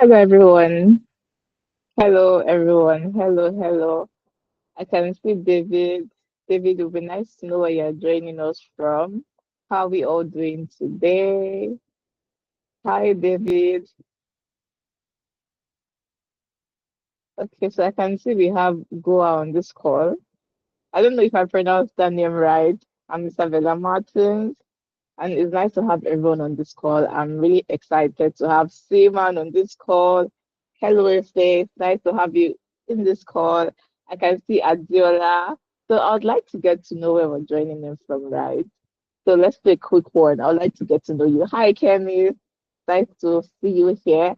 Hello, everyone. Hello, everyone. Hello, hello. I can see David. David, it would be nice to know where you're joining us from. How are we all doing today? Hi, David. Okay, so I can see we have Goa on this call. I don't know if I pronounced that name right. I'm Isabella Martins, and it's nice to have everyone on this call. I'm really excited to have Seaman on this call. Hello, Ife. Nice to have you in this call. I can see Adiola. So I would like to get to know where we're joining in from, right? So let's do a quick one. I would like to get to know you. Hi, Kemi. Nice to see you here.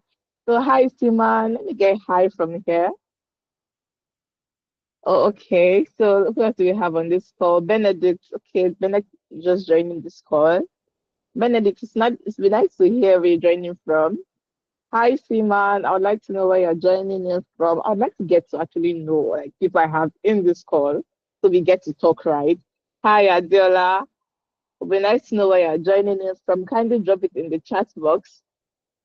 So hi, Seaman. Let me get hi from here. Oh, okay. So who else do we have on this call? Benedict. Okay, Benedict just joining this call. Benedict, it's been nice to hear where you're joining from. Hi, Seaman. I would like to know where you're joining in from. I'd like to get to actually know like people I have in this call so we get to talk right. Hi, Adiola. It would be nice to know where you're joining in from. Kindly drop it in the chat box.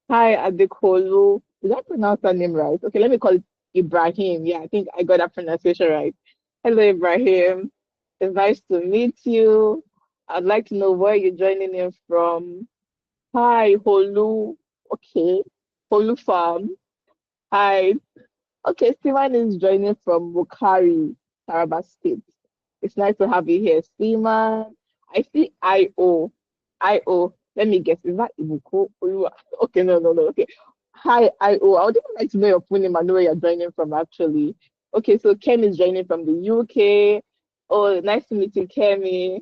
Hi, Adekolu. Did I pronounce that name right? Okay, let me call it Ibrahim. Yeah, I think I got that pronunciation right. Hello, Ibrahim. It's nice to meet you. I'd like to know where you're joining in from. Hi, Holu. Okay. Holu Farm. Hi. Okay, Steven is joining from Bukari, Taraba State. It's nice to have you here, Steven. I see IO. IO. Let me guess. Is that Ibuko? Oluwa? Okay, no, no, no. Okay. Hi, IO. I would even like to know your full name and know where you're joining from, actually. Okay, so Ken is joining from the UK. Oh, nice to meet you, Kemi.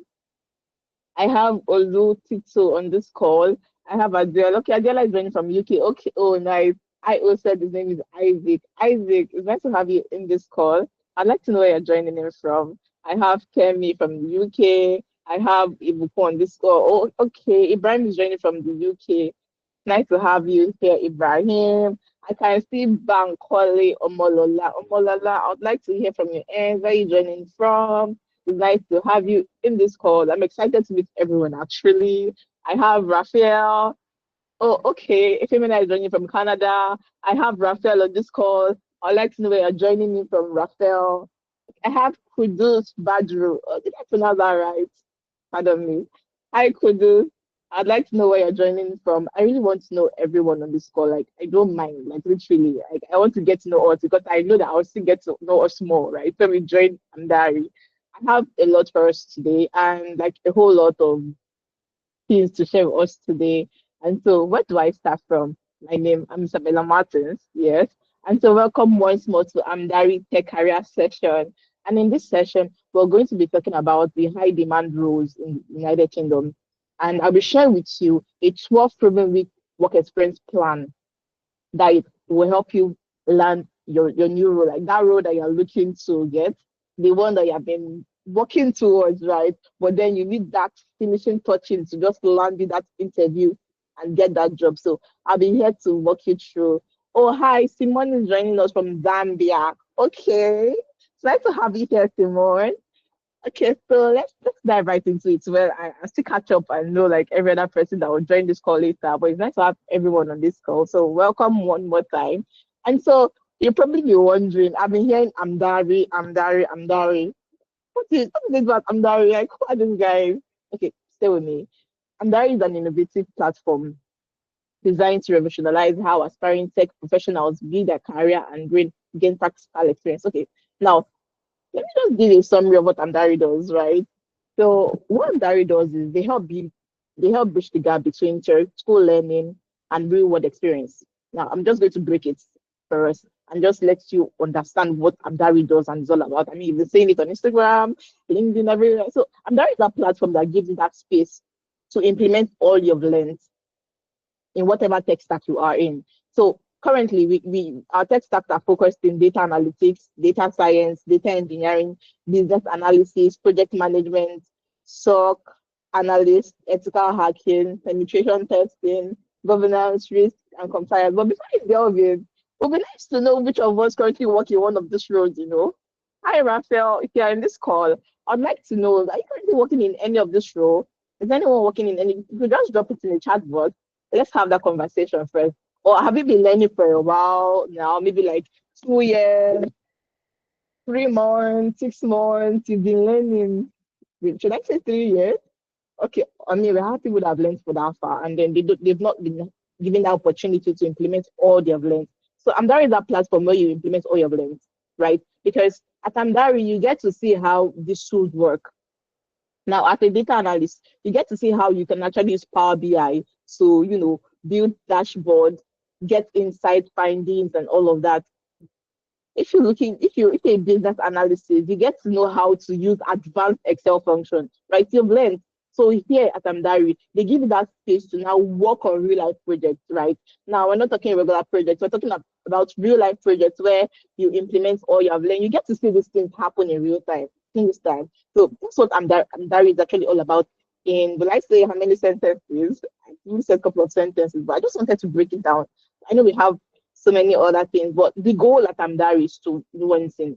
I have Olu Tito on this call. I have Adele. Okay, Adele is joining from UK. Okay, oh nice. I also said his name is Isaac. Isaac, it's nice to have you in this call. I'd like to know where you're joining in from. I have Kemi from the UK. I have Ibuko on this call. Oh, okay. Ibrahim is joining from the UK. Nice to have you here, Ibrahim. I can see Bankole Omolola. Omolola, I would like to hear from your end. Where are you joining from? It's nice to have you in this call. I'm excited to meet everyone actually. I have Raphael. Oh, okay. Ifemina is joining from Canada. I have Raphael on this call. I'd like to know where you're joining me from, Raphael. I have Kudus Badru. Oh, did I pronounce that right? Pardon me. Hi, Kudus. I'd like to know where you're joining from. I really want to know everyone on this call. Like, I don't mind, like, literally. Like, I want to get to know us because I know that I'll still get to know us more, right? So we join Amdari. I have a lot for us today and, like, a whole lot of things to share with us today. And so, where do I start from? My name, I'm Isabella Martins, yes. And so, welcome once more to Amdari Tech Career Session. And in this session, we're going to be talking about the high demand roles in the United Kingdom. And I'll be sharing with you a 12 proven week work experience plan that it will help you land your new role, like that role that you're looking to get, the one that you have been working towards, right? But then you need that finishing touches to just land in that interview and get that job. So I'll be here to walk you through. Oh, hi, Simone is joining us from Zambia. Okay. It's nice to have you here, Simone. Okay, so let's dive right into it. Well, I still catch up and know like every other person that will join this call later, but it's nice to have everyone on this call. So welcome one more time. And so you'll probably be wondering, I've been hearing Amdari, Amdari, Amdari. What is it about Amdari? Like, who are these guys? Okay, stay with me. Amdari is an innovative platform designed to revolutionize how aspiring tech professionals build their career and gain practical experience. Okay, now let me just give a summary of what Amdari does, right? So what Amdari does is they help bridge the gap between theoretical learning and real world experience. Now I'm just going to break it for us and just let you understand what Amdari does and is all about. I mean, you've been saying it on Instagram, LinkedIn, everywhere. So Amdari is a platform that gives you that space to implement all you've learned in whatever tech stack you are in. So currently, we our tech stacks are focused in data analytics, data science, data engineering, business analysis, project management, SOC, analyst, ethical hacking, penetration testing, governance, risk, and compliance. But before I delve in, it would be nice to know which of us currently work in one of these roles, you know. Hi, Raphael. If you are in this call, I'd like to know, are you currently working in any of this role? Is anyone working in any? You could just drop it in the chat box. Let's have that conversation first. Or have you been learning for a while now? Maybe like 2 years, 3 months, 6 months. You've been learning. Should I say 3 years? Okay, I mean, we have people that have learned for that far, and then they've not been given the opportunity to implement all they have learned. So Amdari is that platform where you implement all your learned, right? Because at Amdari, you get to see how these tools work. Now, as a data analyst, you get to see how you can actually use Power BI to, build dashboard, get insight findings and all of that. If you're a business analysis, you get to know how to use advanced Excel function, right? You've learned. So here at Amdari, they give you that space to now work on real life projects, right? Now we're not talking regular projects, we're talking about real life projects where you implement all you have learned. You get to see these things happen in real time, things time. So that's what Amdari is actually all about. In will I say how many sentences? I you said a couple of sentences, but I just wanted to break it down. I know we have so many other things. But the goal at Amdari is to do one thing,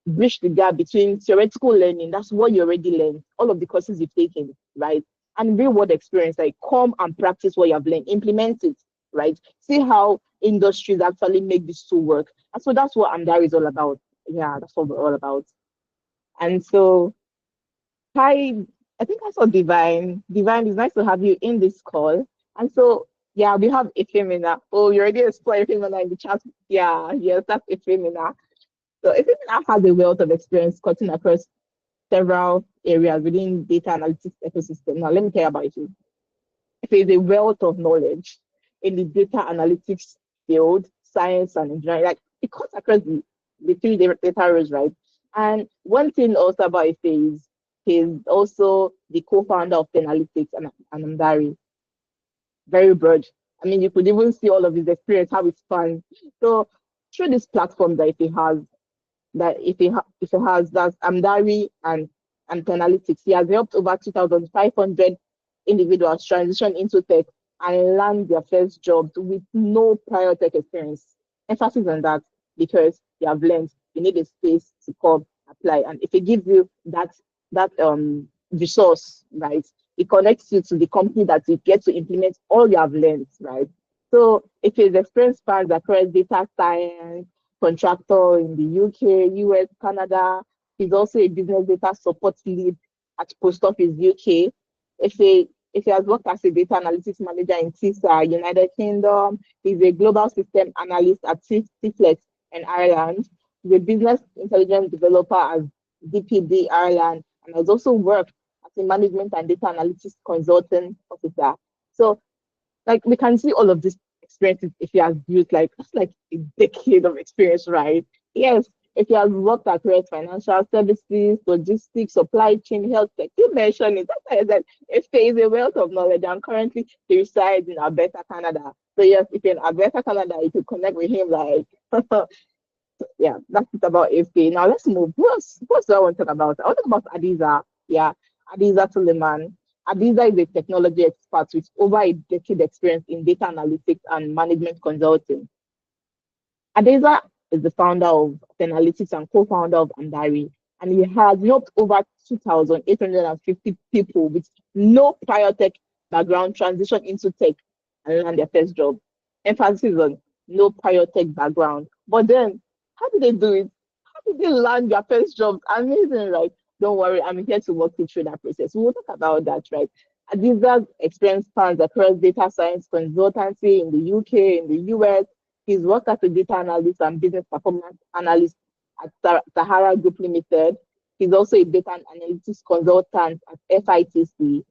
bridge the gap between theoretical learning, that's what you already learned, all of the courses you've taken, right? And real world experience, like come and practice what you have learned, implement it, right? See how industries actually make this tool work. And so that's what Amdari is all about. Yeah, that's what we're all about. And so, hi, I think I saw Divine. Divine, it's nice to have you in this call. And so, yeah, we have Ifemina. Oh, you already explained Ifemina in the chat. Yeah, yes, that's Ifemina. So Ifemina has a wealth of experience cutting across several areas within data analytics ecosystem. Now, let me tell you about you. It is a wealth of knowledge in the data analytics field, science and engineering. Like it cuts across the three data roles, right? And one thing also about Ife is he's also the co-founder of Analytics and Amdari. Very broad. I mean, you could even see all of his experience, how it's fun. So through this platform that Ife has, if it has that Amdari and Analytics. He has helped over 2,500 individuals transition into tech and land their first jobs with no prior tech experience. Emphasis on that because you have learned you need a space to come apply. And if it gives you that resource, right, it connects you to the company that you get to implement all you have learned, right? So if his experience spans across data science, contractor in the UK, US, Canada. He's also a business data support lead at Post Office UK. If he has worked as a data analytics manager in TISA, United Kingdom, he's a global system analyst at Tiflex in Ireland. He's a business intelligence developer at DPD Ireland, and has also worked as a management and data analytics consultant officer. So like we can see all of these experiences if he has built like that's like a decade of experience, right? Yes, if he has worked across financial services, logistics, supply chain, health tech, you mentioned it. That's why I said if there is a wealth of knowledge and currently he resides in Alberta, Canada. So yes, if you're in Alberta, Canada, you could connect with him like yeah, that's it about AFK. Now let's move. What else do I want to talk about? I want to talk about Adiza. Yeah, Adiza Suleiman. Adiza is a technology expert with over a decade experience in data analytics and management consulting. Adeza is the founder of Analytics and co-founder of Andari, and he has helped over 2,850 people with no prior tech background transition into tech and land their first job. Emphasis on no prior tech background. But then, how did they do it? How did they land their first job? Amazing, right? Don't worry, I'm here to walk you through that process. We'll talk about that, right? Adiza's experience spans across data science consultancy in the UK, in the US. He's worked as a data analyst and business performance analyst at Sahara Group Limited. He's also a data and analytics consultant at FITC.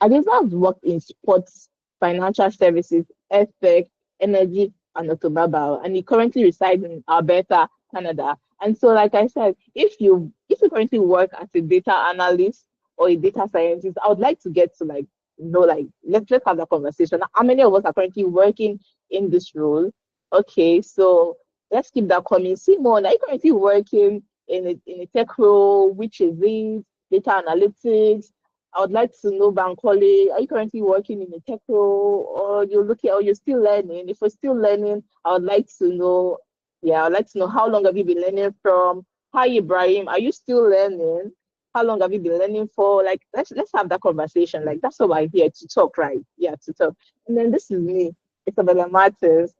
Adesa has worked in sports, financial services, FX, energy, and automobile, and he currently resides in Alberta, Canada. And so, like I said, if you currently work as a data analyst or a data scientist, I would like to get to like let's have that conversation. How many of us are currently working in this role? Okay, so let's keep that coming. Simon, are you currently working in a tech role? Which is it? Data analytics, I would like to know, Bankole, are you currently working in a tech role or you're looking or you're still learning? If you're still learning, I would like to know, yeah, I'd like to know how long have you been learning from? Hi Ibrahim, are you still learning? How long have you been learning for? Like let's have that conversation. Like that's what I'm here to talk, right? Yeah, to talk. And then this is me. Isabella Martins.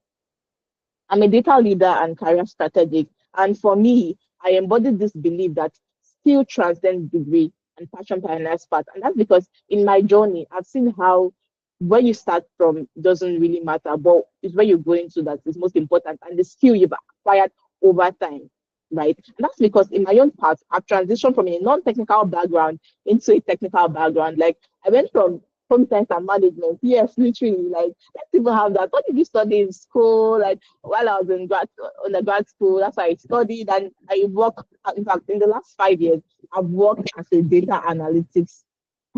I'm a data leader and career strategic. And for me, I embody this belief that skill transcends degree and passion by an expert. And that's because in my journey, I've seen how where you start from doesn't really matter, but it's where you're going to that is most important and the skill you've acquired over time. Right. And that's because in my own path, I've transitioned from a non-technical background into a technical background. Like I went from home science and management. Yes, literally. Like let's even have that. What did you study in school? Like while I was in grad school, that's why I studied and I work. In fact, in the last 5 years, I've worked as a data analytics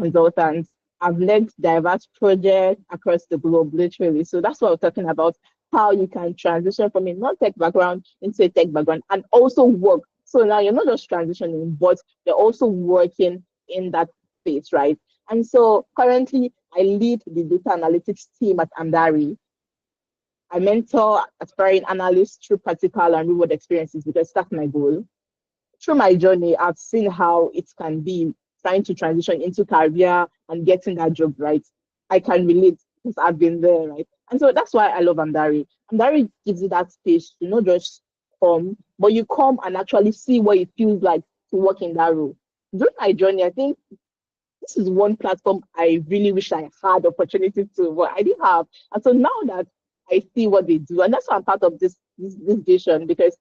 consultant. I've led diverse projects across the globe, literally. So that's what we're talking about, how you can transition from a non-tech background into a tech background and also work. So now you're not just transitioning, but you're also working in that space, right? And so currently I lead the data analytics team at Amdari. I mentor aspiring analysts through practical and real world experiences because that's my goal. Through my journey, I've seen how it can be trying to transition into career and getting that job right. I can relate because I've been there, right? And so that's why I love Amdari. Amdari gives you that space to not just come, but you come and actually see what it feels like to work in that role. During my journey, I think this is one platform I really wish I had opportunity to, but I didn't have. And so now that I see what they do, and that's why I'm part of this vision because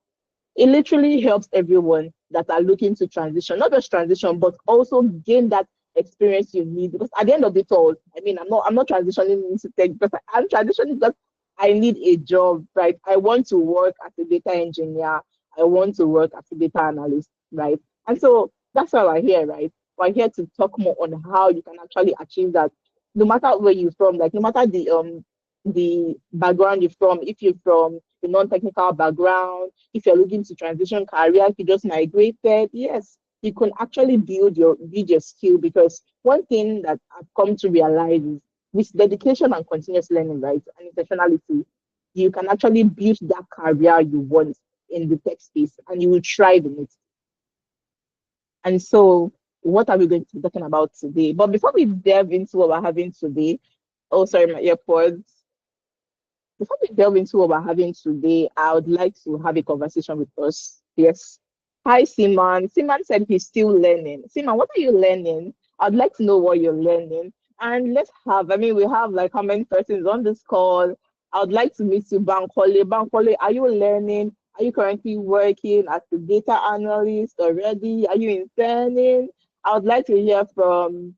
it literally helps everyone that are looking to transition, not just transition, but also gain that experience you need. Because at the end of it all, I mean, I'm not transitioning into tech because I'm transitioning because I need a job, right? I want to work as a data engineer. I want to work as a data analyst, right? And so that's why we're here, right? We're here to talk more on how you can actually achieve that, no matter where you're from, like no matter the background you're from, if you're from a non-technical background, if you're looking to transition career, if you just migrated, yes, you can actually build your skill because one thing that I've come to realize is with dedication and continuous learning, right, and intentionality, you can actually build that career you want in the tech space and you will thrive in it. And so, what are we going to be talking about today? But before we delve into what we're having today, oh, sorry, my earpods. Before we delve into what we're having today, I would like to have a conversation with us. Yes. Hi, Simon. Simon said he's still learning. Simon, what are you learning? I'd like to know what you're learning. And we have like how many persons on this call? I would like to meet you, Bankole. Bankole, are you learning? Are you currently working as a data analyst already? Are you interning? I would like to hear from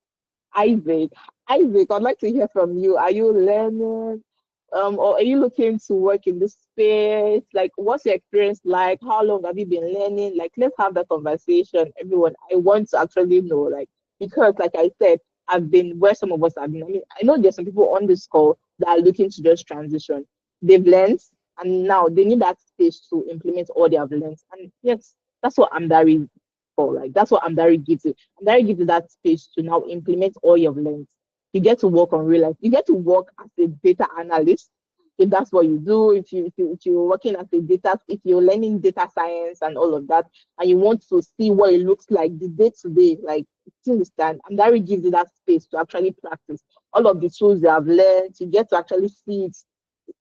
Isaac. Isaac, I'd like to hear from you. Are you learning? Or are you looking to work in this space? Like, what's your experience like? How long have you been learning? Like, let's have that conversation, everyone. I want to actually know, like, because, like I said, I've been where some of us have been. I mean, I know there's some people on this call that are looking to just transition. They've learned, and now they need that space to implement all they have learned. And yes, that's what Amdari for. Like, that's what Amdari gives you. Amdari gives you that space to now implement all you've learned. You get to work on real life. You get to work as a data analyst if that's what you do. If you're working as a data, if you're learning data science and all of that, and you want to see what it looks like the day to day, like you understand, and that will give you that space to actually practice all of the tools you have learned. You get to actually see it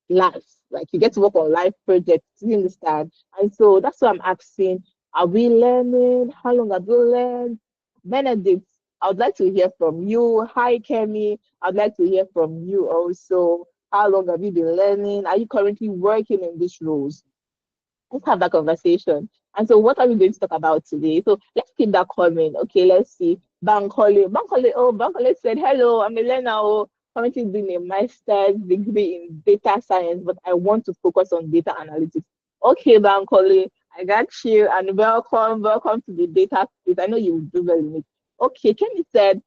life. Like you get to work on life projects, you understand? And so that's what I'm asking. Are we learning? How long have we learned? Benedict, I would like to hear from you. Hi, Kemi. I'd like to hear from you also. How long have you been learning? Are you currently working in these roles? Let's have that conversation. And so, what are we going to talk about today? So, let's keep that coming. Okay, let's see. Bankole. Bankole, oh, Bankole said, hello, I'm a learner. Oh, currently doing a master's degree in data science, but I want to focus on data analytics. Okay, Bankole, I got you, and welcome to the data space. I know you will do well in it. Okay, Kenny said,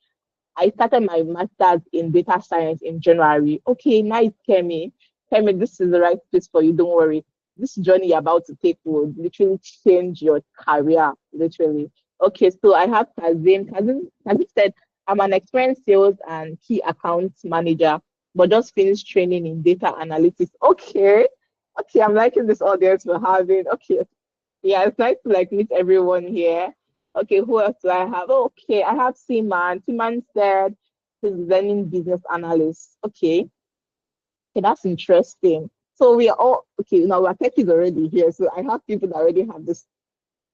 I started my master's in data science in January. Okay, nice, Kemi. Kemi, this is the right place for you. Don't worry. This journey you're about to take will literally change your career, literally. Okay, so I have Kazim. Kazim said, I'm an experienced sales and key account manager, but just finished training in data analytics. Okay, okay, I'm liking this audience we're having. Okay, yeah, it's nice to like meet everyone here. Okay, who else do I have? Oh, okay, I have Seaman. Seaman said he's learning business analyst. Okay, Okay, that's interesting. So we are all okay. Now our tech is already here. So I have people that already have this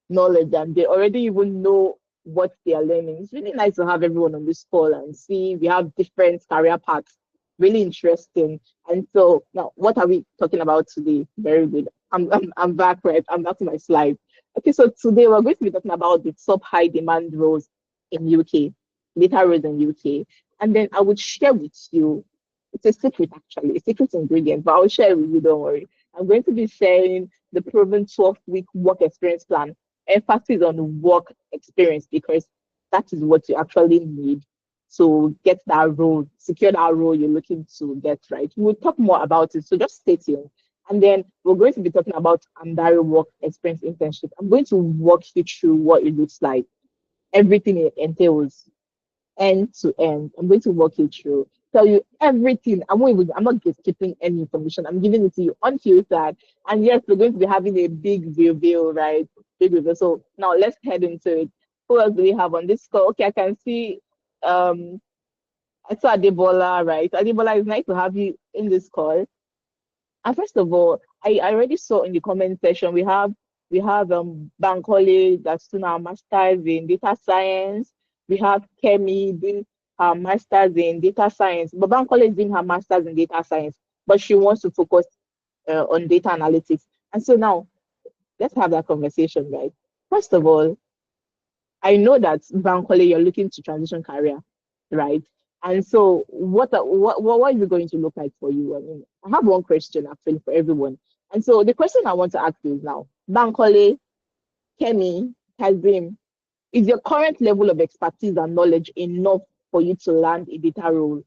knowledge and they already even know what they are learning. It's really nice to have everyone on this call and see we have different career paths. Really interesting. And so now, what are we talking about today? Very good. I'm back, right? I'm back to my slide. Okay, so today we're going to be talking about the top high demand roles in UK, data roles in UK. And then I would share with you, it's a secret actually, a secret ingredient, but I'll share it with you, don't worry. I'm going to be sharing the proven 12-week work experience plan, emphasis on work experience because that is what you actually need to get that role, secure that role you're looking to get, right? We'll talk more about it. So just stay tuned. And then we're going to be talking about Andari work experience internship. I'm going to walk you through what it looks like, everything it entails, end to end. I'm going to walk you through, tell you everything. I'm not just keeping any information. I'm giving it to you unfiltered. And yes, we're going to be having a big reveal, right? Big reveal. So now let's head into it. Who else do we have on this call? Okay, I can see I saw Adebola, right? Adebola, it's nice to have you in this call. And first of all, I already saw in the comment section we have Bankole that's doing our masters in data science. We have Kemi doing her masters in data science. But Bankole is doing her masters in data science, but she wants to focus on data analytics. And so now let's have that conversation, right? First of all, I know that Bankole, you're looking to transition career, right? And so, what is it going to look like for you? I mean, I have one question actually for everyone. And so, the question I want to ask you is now, Bankole, Kemi, Kazim, is your current level of expertise and knowledge enough for you to land a data role?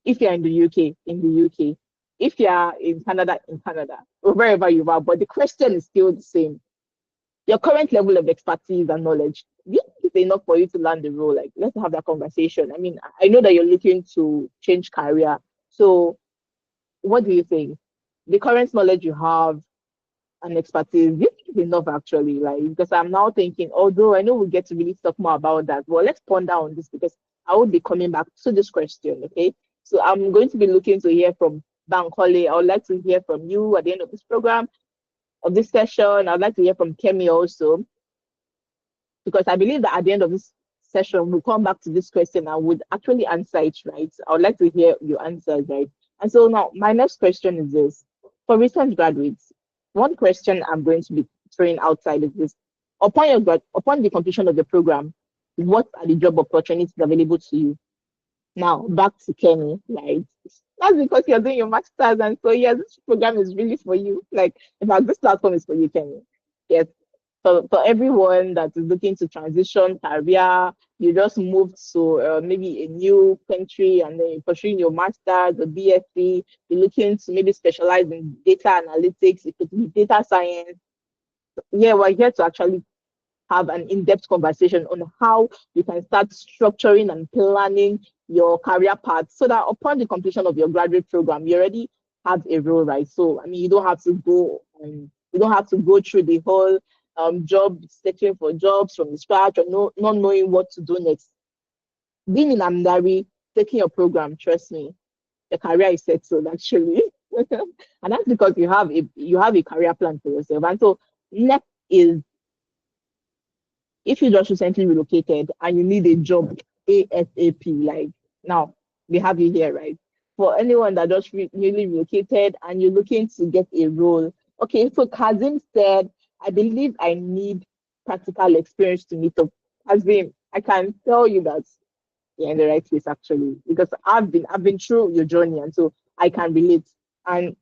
If you're in the UK, in the UK. If you're in Canada, or wherever you are. But the question is still the same, your current level of expertise and knowledge, do you think it's enough for you to land the role? Like, let's have that conversation. I mean, I know that you're looking to change career. So, what do you think? The current knowledge you have and expertise, do you think it's enough actually? Like, because I'm now thinking, although I know we'll get to really talk more about that, well, let's ponder on this because I will be coming back to this question, okay? So, I'm going to be looking to hear from Bankole. I would like to hear from you at the end of this program, of this session. I'd like to hear from Kemi also because I believe that at the end of this session, we'll come back to this question and would actually answer it, right? I would like to hear your answers, right? And so now, my next question is this. For recent graduates, one question I'm going to be throwing outside is this. Upon the completion of the program, what are the job opportunities available to you? Now, back to Kenny, right? That's because you're doing your master's, and so yes, this program is really for you. Like, in fact, this platform is for you, Kenny. Yes, for everyone that is looking to transition career, you just moved to maybe a new country and then you're pursuing your master's or BSc, you're looking to maybe specialize in data analytics, it could be data science. Yeah, we're here to actually have an in-depth conversation on how you can start structuring and planning your career path so that upon the completion of your graduate program, you already have a role, right? So I mean you don't have to go through the whole job searching for jobs from the scratch or not knowing what to do next. Being in Amdari, taking your program, trust me, the career is settled actually. And that's because you have a career plan for yourself. And so next is if you just recently relocated and you need a job ASAP, like now we have you here, right? For anyone that just newly relocated and you're looking to get a role. Okay, so Kazim said, I believe I need practical experience to meet up. Kazim, I can tell you that you're in the right place actually, because I've been through your journey and so I can relate. And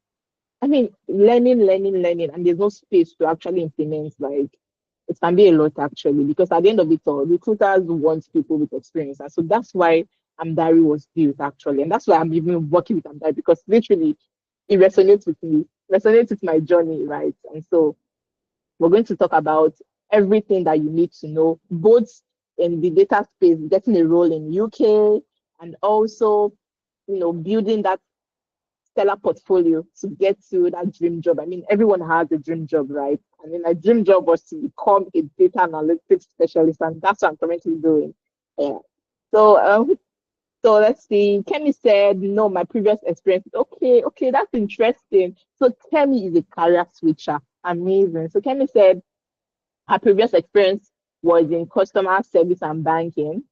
I mean, learning, and there's no space to actually implement. Like, it can be a lot actually, because at the end of it all, recruiters want people with experience, and so that's why Amdari was built actually, and that's why I'm even working with Amdari because literally it resonates with me, resonates with my journey, right? And so we're going to talk about everything that you need to know, both in the data space, getting a role in UK, and also building that stellar portfolio to get to that dream job. I mean, everyone has a dream job, right? I mean, my dream job was to become a data analytics specialist, and that's what I'm currently doing. Yeah. So, So let's see. Kemi said, no, my previous experience. Okay, okay, that's interesting. So Kemi is a career switcher. Amazing. So Kemi said, her previous experience was in customer service and banking.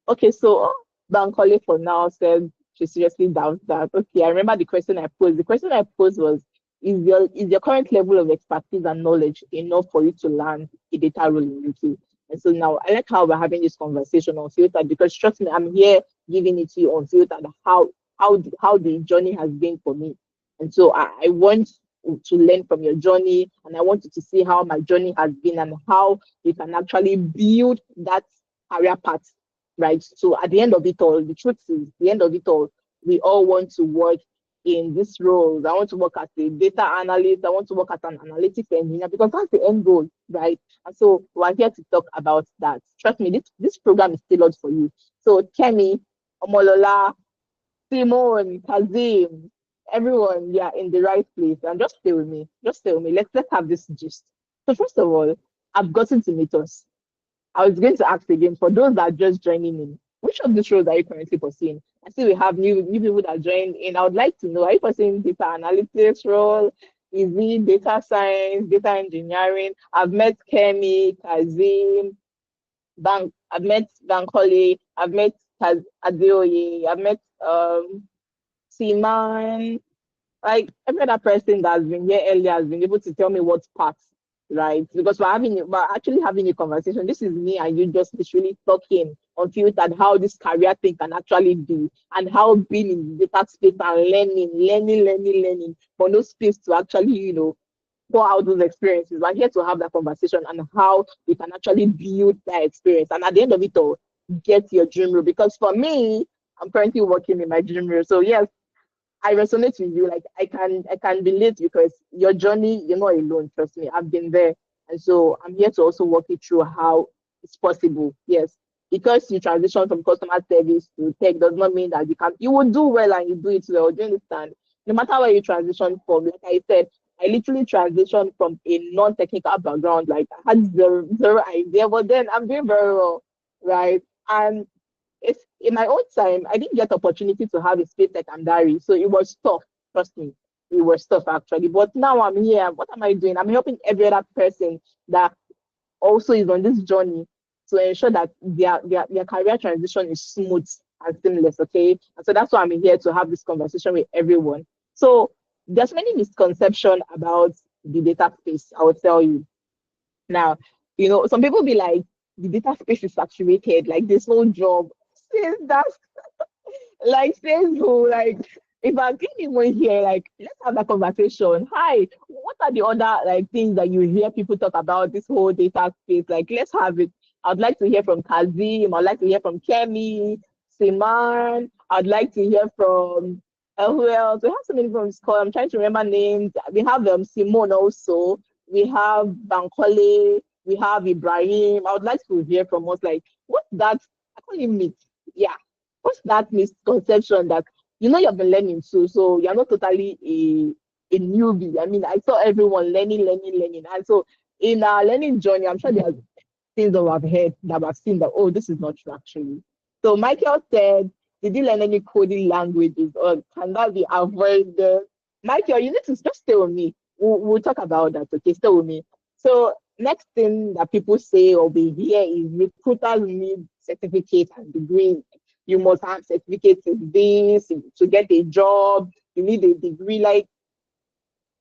Okay, so Bankole for now said she seriously doubts that. Okay, I remember the question I posed. The question I posed was, is your current level of expertise and knowledge enough for you to learn a data role in UK? And so now I like how we're having this conversation on filter because trust me, I'm here giving it to you on filter how the journey has been for me. And so I want to learn from your journey and I want you to see how my journey has been and how you can actually build that career path, right? So at the end of it all, the truth is, the end of it all, we all want to work in these roles. I want to work as a data analyst. I want to work as an analytics engineer because that's the end goal, right? And so we're here to talk about that. Trust me, this program is tailored for you. So Kemi, Omolola, Simone, Kazim, everyone, yeah, in the right place. And just stay with me. Just stay with me. Let's have this gist. So first of all, I've gotten to meet us. I was going to ask again for those that are just joining in. Which of these roles are you currently pursuing? I see we have new people that joined in. I would like to know, are you pursuing data analytics role? Is it data science, data engineering? I've met Kemi, Kazim, I've met Bankole, I've met Adeoye, I've met Seaman, like every other person that's been here earlier has been able to tell me what parts, right? Because we're actually having a conversation. This is me and you just literally talking on field and how this career thing can actually be and how being in the data space and learning for no space to actually, pour out those experiences. We're here to have that conversation and how we can actually build that experience. And at the end of it all, get your dream role. Because for me, I'm currently working in my dream role. So yes, I resonate with you. Like I can relate because your journey, you're not alone. Trust me, I've been there, and so I'm here to also walk you through how it's possible. Yes, because you transition from customer service to tech does not mean that you will do well and you do it well. Do you understand? No matter where you transition from, like I said, I literally transitioned from a non-technical background. Like I had zero idea, but then I'm doing very well, right? And it's in my own time, I didn't get opportunity to have a space like Andari, so it was tough. Trust me, it was tough actually. But now I'm here. What am I doing? I'm helping every other person that also is on this journey to ensure that their career transition is smooth and seamless. Okay, and so that's why I'm here to have this conversation with everyone. So there's many misconceptions about the data space. I will tell you now. Some people be like, the data space is saturated, like this whole job. Since that's like says who like if I get anyone here, like let's have that conversation. Hi, what are the other like things that you hear people talk about this whole data space? Like let's have it. I'd like to hear from Kazim. I'd like to hear from Kemi, Siman. I'd like to hear from who else? We have so many from this call. I'm trying to remember names. We have Simone also. We have Bankole. We have Ibrahim. I would like to hear from us. Like, what's that? I call him meet. Yeah, what's that misconception that you've been learning too, so you're not totally a newbie. I mean, I saw everyone learning, and so in our learning journey, I'm sure there's things that I've heard that I've seen that this is not true actually. So Michael said, did you learn any coding languages or can that be avoided? Michael, you need to just stay with me. We'll talk about that. Okay, stay with me. So next thing that people say or we hear is recruiters need certificates and degrees. You must have certificates in this to get a job. You need a degree. Like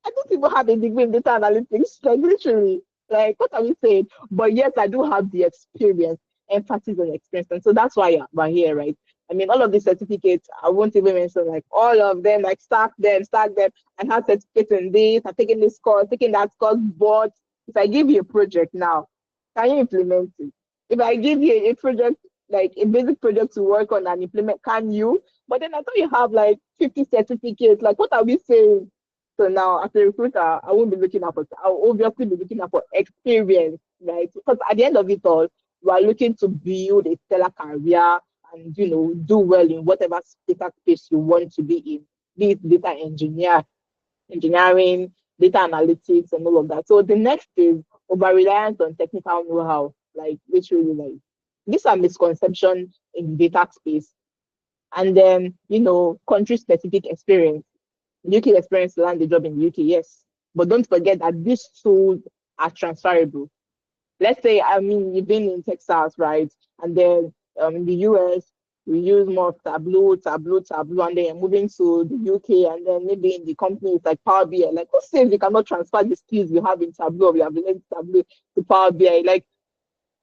I don't even have a degree in data analytics, like literally. Like, what are we saying? But yes, I do have the experience, emphasis on experience. And so that's why we're here, right? I mean, all of these certificates, I won't even mention like all of them, like stack them. I have certificates in this, I've taken this course, taking that course. But if I give you a project now, can you implement it? If I give you a project, like a basic project to work on and implement, can you? But then I thought you have like 50 certificates. Like, what are we saying? So now, as a recruiter, I won't be looking out for. I'll obviously be looking out for experience, right? Because at the end of it all, we are looking to build a stellar career and do well in whatever data space you want to be in, be it data engineering, data analytics, and all of that. So the next is over reliance on technical know-how, like literally like these are misconceptions in the data space. and then country specific experience. UK experience to land the job in the UK, yes. But don't forget that these tools are transferable. Let's say, I mean, you've been in Texas, right? And then in the US, we use more of Tableau, and then you're moving to the UK, and then maybe in the company it's like Power BI. Like, who says you cannot transfer the skills you have in Tableau, you have learned Tableau to Power BI? Like,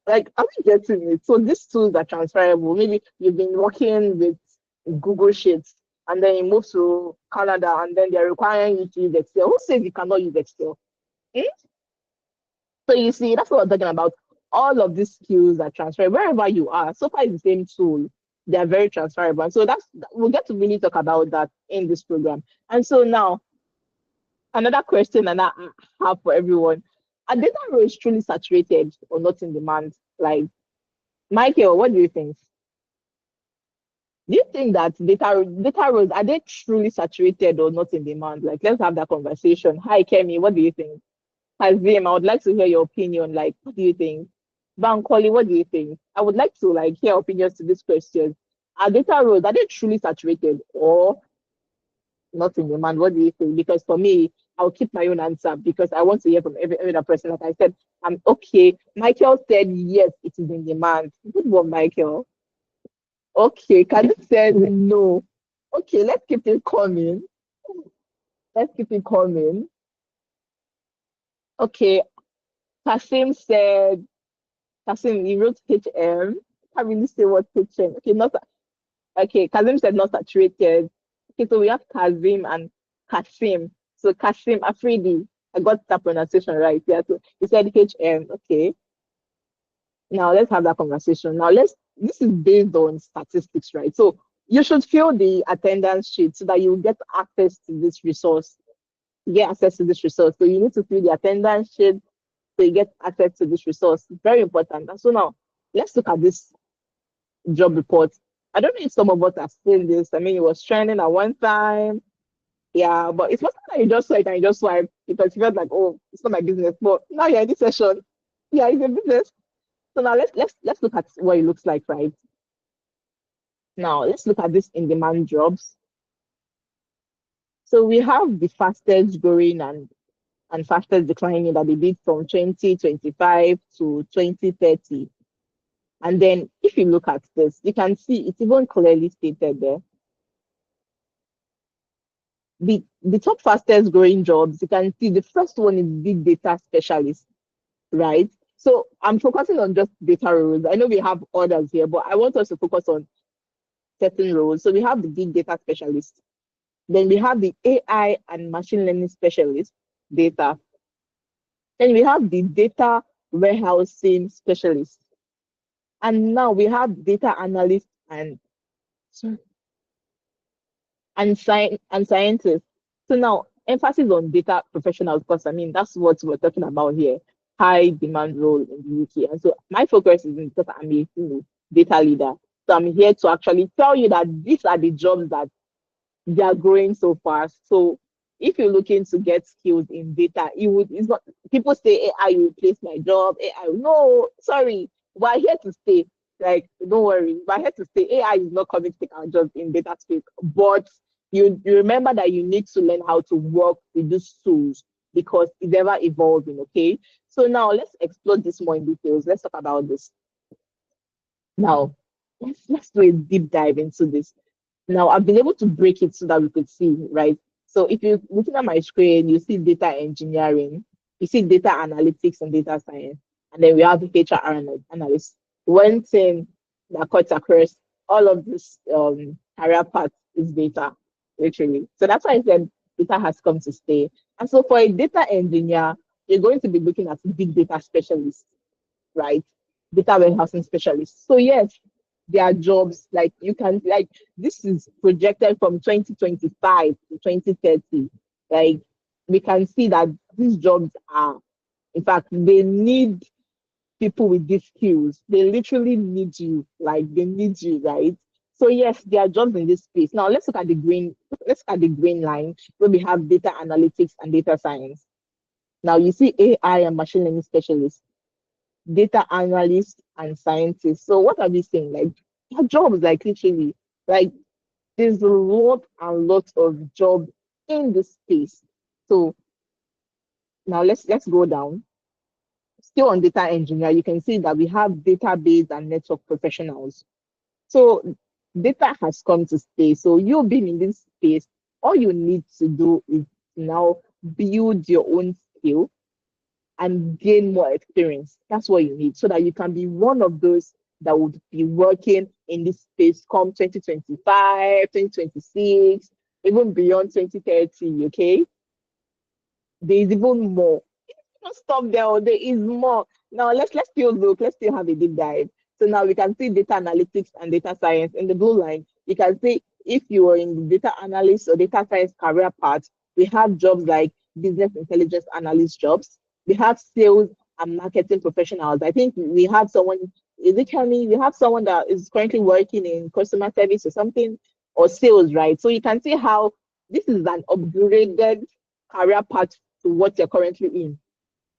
are we getting it? So these tools are transferable. Maybe you've been working with Google Sheets, and then you move to Canada, and then they're requiring you to use Excel. Who says you cannot use Excel? Hmm? So you see, that's what I'm talking about. All of these skills are transferable wherever you are. So far, it's the same tool. They are very transferable. And so we'll get to really talk about that in this program. And so now, another question and I have for everyone: are data roles truly saturated or not in demand? Like, Michael, what do you think? Do you think that data roles are they truly saturated or not in demand? Like, let's have that conversation. Hi, Kemi, what do you think? Hazim, I would like to hear your opinion. Like, what do you think? Bankoli, what do you think? I would like to hear opinions to this question. Are data roles are they truly saturated or not in demand? What do you think? Because for me, I'll keep my own answer because I want to hear from every other person. Like I said, I'm okay. Michael said yes, it is in demand. Good one, Michael. Okay, Kadu said no. Okay, let's keep it coming. Let's keep it coming. Okay, Kasim said Kasim, he wrote HM. Can't really say what HM. Okay, not okay. Kazim said not saturated. Okay, so we have Kazim and Kasim. So Kasim Afridi, I got that pronunciation right. Yeah, so he said HM. Okay, now let's have that conversation. Now this is based on statistics, right? So you should fill the attendance sheet so that you get access to this resource. Get access to this resource. So you need to fill the attendance sheet so you get access to this resource. Very important. And so now let's look at this job report. I don't know if some of us have seen this. I mean, it was trending at one time. Yeah, but it's not that you just saw it and you just swipe because you felt like, oh, it's not my business. But now you're in this session. Yeah, it's a business. So now let's look at what it looks like, right? Now let's look at this in demand jobs. So we have the fastest growing and fastest declining that they did from 2025 to 2030. And then if you look at this, you can see it's even clearly stated there. The top fastest growing jobs, you can see the first one is big data specialist, right? So I'm focusing on just data roles. I know we have others here, but I want us to focus on certain roles. So we have the big data specialist. Then we have the AI and machine learning specialist data. Then we have the data warehousing specialist. And now we have data analyst and scientists. So now emphasis on data professionals because I mean that's what we're talking about here. High demand role in the UK. And so my focus is in because I'm a data leader. So I'm here to actually tell you that these are the jobs that they are growing so fast. So if you're looking to get skills in data, it's not people say AI will replace my job. AI, no, sorry, we're here to stay. Like, don't worry, we're here to stay. AI is not coming to take our jobs in data space. But you remember that you need to learn how to work with these tools because it's ever evolving, okay? So now let's explore this more in details. Let's talk about this. Now, let's do a deep dive into this. Now I've been able to break it so that we could see, right? So if you're looking at my screen, you see data engineering, you see data analytics and data science, and then we have the HR analyst. One thing that cuts across all of this career path is data, literally. So that's why I said data has come to stay. And so for a data engineer, you're going to be looking at big data specialists, right? Data warehousing specialists. So yes, there are jobs like you can like this is projected from 2025 to 2030. Like we can see that these jobs are, in fact, they need people with these skills. They literally need you. Like they need you, right? So yes, there are jobs in this space. Now let's look at the green. Let's look at the green line where we have data analytics and data science. Now you see AI and machine learning specialists, data analysts and scientists. So what are these things? Like their jobs, like literally, like There's a lot and lot of job in this space. So now let's go down. Still on data engineer, you can see that we have database and network professionals. So data has come to stay. So you being in this space, all you need to do is now build your own skill and gain more experience. That's what you need so that you can be one of those that would be working in this space come 2025, 2026, even beyond 2030. Okay. There is even more. Don't stop there. Oh, there is more. Now let's still look. Let's still have a deep dive. So now we can see data analytics and data science in the blue line. You can see if you are in the data analyst or data science career path, we have jobs like business intelligence analyst jobs. We have sales and marketing professionals. I think we have someone. Is it Kenny? We have someone that is currently working in customer service or something or sales, right? So you can see how this is an upgraded career path to what you're currently in.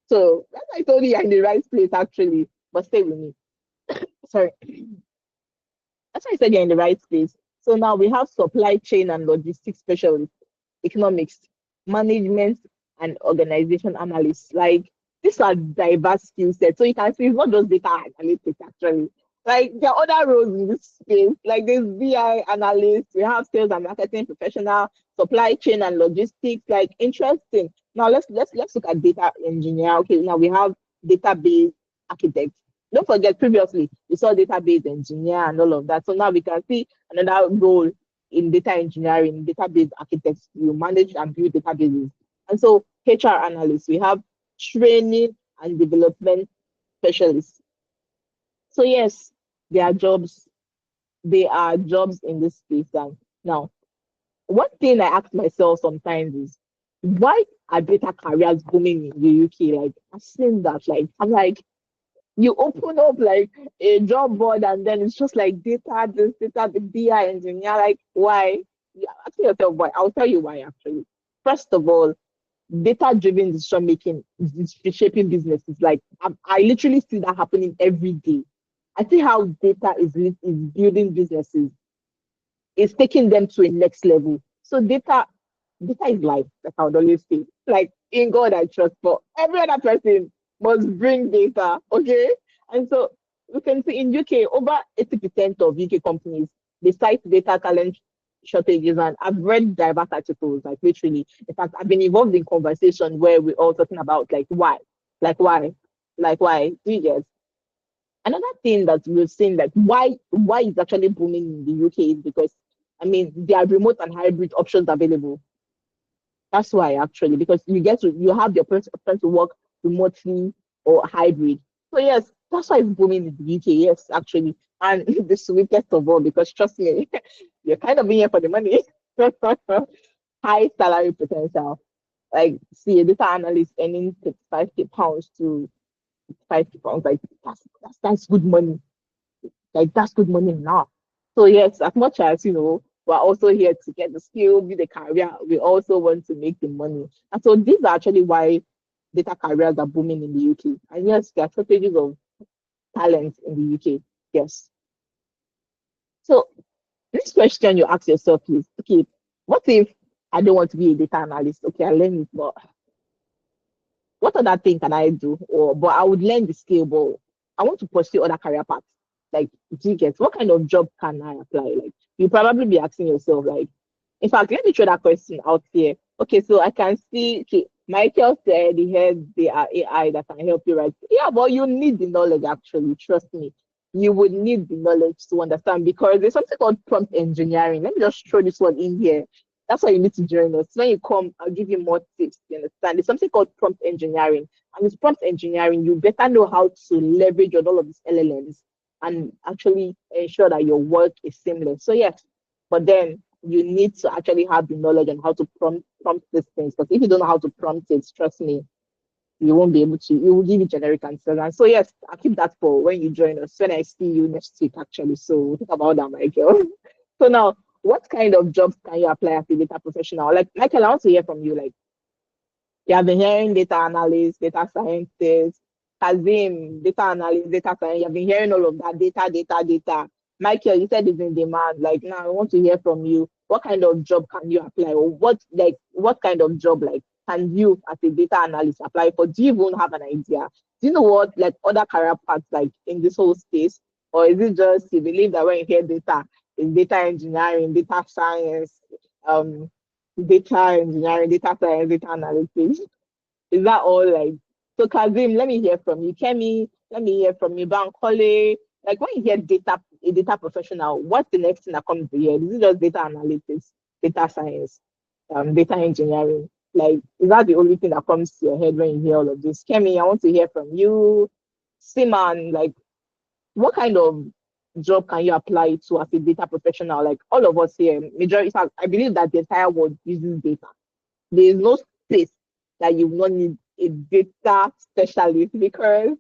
So that's why I told you you're in the right place actually. But stay with me. Sorry. That's why I said you're in the right place. So now we have supply chain and logistics specialists, economics, management, and organization analysts. Like these are diverse skill sets. So you can see it's not just data analytics actually. Like there are other roles in this space. Like there's BI analyst, we have sales and marketing professional, supply chain and logistics. Like interesting. Now let's look at data engineer. Okay, now we have database architect. Don't forget previously we saw database engineer and all of that. So now we can see another role in data engineering, database architects, you manage and build databases. And so HR analysts, we have training and development specialists. So yes, there are jobs, there are jobs in this space. And now, one thing I ask myself sometimes is why are data careers booming in the UK? Like I've seen that. Like I'm like, you open up like a job board and then it's just like data, this data, the BI engineer. Like why? Yeah, ask yourself why. I'll tell you why actually. First of all, data-driven decision making is reshaping businesses. Like I literally see that happening every day. I see how data is building businesses. It's taking them to a next level. So data is life, like I would always say. Like in God I trust, but every other person must bring data, okay? And so we can see in UK, over 80% of UK companies they cite data talent shortages, and I've read diverse articles, like literally. In fact, I've been involved in conversation where we're all talking about like why, like why. Do you get? Another thing that we're seeing, like why it's actually booming in the UK is because I mean there are remote and hybrid options available. That's why actually, because you have the option to work remotely or hybrid. So yes, that's why it's booming in the UK. Yes, actually, and the sweetest of all, because trust me, you're kind of in here for the money. High salary potential. Like see a data analyst earning 35k pounds to 5k pounds. Like that's good money. Like that's good money now. So yes, as much as we're also here to get the skill, build a career, we also want to make the money. And so these are actually why data careers are booming in the UK. And yes, there are shortages of talent in the UK. Yes. So next question you ask yourself is, okay, what if I don't want to be a data analyst? Okay, I learn it, but what other thing can I do? Or but I would learn the skill, but I want to pursue other career paths. Like, do you get what kind of job can I apply? Like, you probably be asking yourself, like, in fact, let me throw that question out here. Okay, so I can see, okay, Michael said he has the AI that can help you, right? Yeah, but you need the knowledge actually, trust me. You would need the knowledge to understand because there's something called prompt engineering. Let me just throw this one in here. That's why you need to join us. When you come, I'll give you more tips. You understand? There's something called prompt engineering. And with prompt engineering, you better know how to leverage on all of these LLMs and actually ensure that your work is seamless. So yes, but then you need to actually have the knowledge on how to prompt these things. Because if you don't know how to prompt it, trust me, you won't be able to. You will give you generic answers. And so yes, I'll keep that for when you join us. When I see you next week, actually. So we'll talk about that, Michael. So now, what kind of jobs can you apply as a data professional? Like Michael, I want to hear from you. Like you have been hearing data analyst, data scientist, Kazim, data analyst, data science. You've been hearing all of that data, data, data. Michael, you said it's in demand. Like now, I want to hear from you. What kind of job can you apply, or what kind of job like can you as a data analyst apply for? Do you even have an idea? Do you know what like other career paths like in this whole space, or is it just you believe that when you hear data, it's data engineering, data science, um, data science, data analytics? Is that all like so Kazim, let me hear from you. Kemi, let me hear from you. Bankole. Like when you hear data a data professional, what's the next thing that comes to your head? Is it just data analytics, data science, data engineering? Like, is that the only thing that comes to your head when you hear all of this? Kemi, I want to hear from you. Siman, like what kind of job can you apply to as a data professional? Like all of us here, majority, in fact, I believe that the entire world uses data. There is no space that you will not need a data specialist because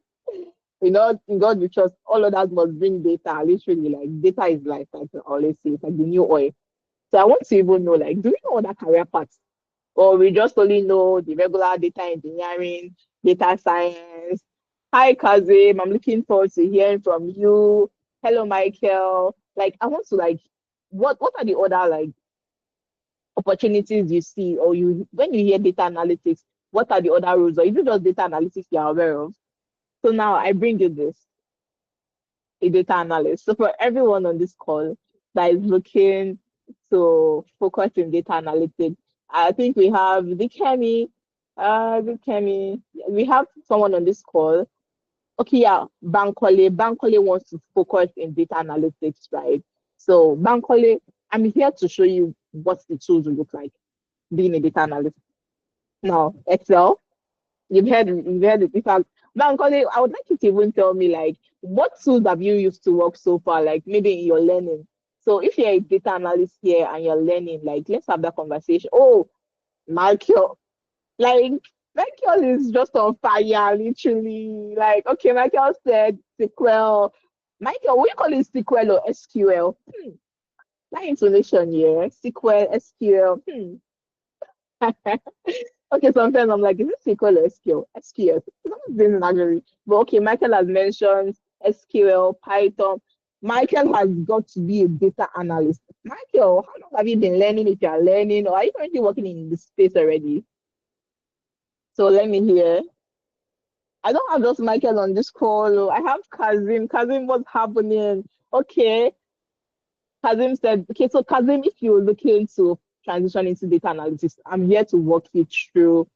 in God we trust all others must bring data. Literally, like data is life, like I always say, it's like the new oil. So I want to even know, like, do we know other career paths? Or we just only know the regular data engineering, data science. Hi Kazim, I'm looking forward to hearing from you. Hello Michael. Like I want to like what are the other like opportunities you see or you when you hear data analytics, what are the other roles? Or is it just data analytics you're aware of? So now I bring you this, a data analyst. So for everyone on this call that is looking to focus in data analytics, I think we have the Kemi, we have someone on this call. Okay, yeah, Bankole. Bankole wants to focus in data analytics, right? So Bankole, I'm here to show you what the tools will look like being a data analyst. Now, Excel, you've heard it. In fact, Bankole, I would like you to even tell me like what tools have you used to work so far, like maybe in your learning. So if you're a data analyst here and you're learning, like let's have that conversation. Oh, Michael, like Michael is just on fire, literally. Like, okay, Michael said SQL. Michael, we call it SQL or SQL. That intonation, yeah. SQL, SQL. Okay, sometimes I'm like, is it SQL or SQL? SQL. It's almost been an But okay, Michael has mentioned SQL, Python. Michael has got to be a data analyst. Michael, how long have you been learning if you are learning, or are you currently working in this space already? So let me hear. I don't have just Michael on this call. Oh. I have Kazim. Kazim, what's happening? Okay. Kazim said, okay, so Kazim, if you're looking to transition into data analytics, I'm here to walk you through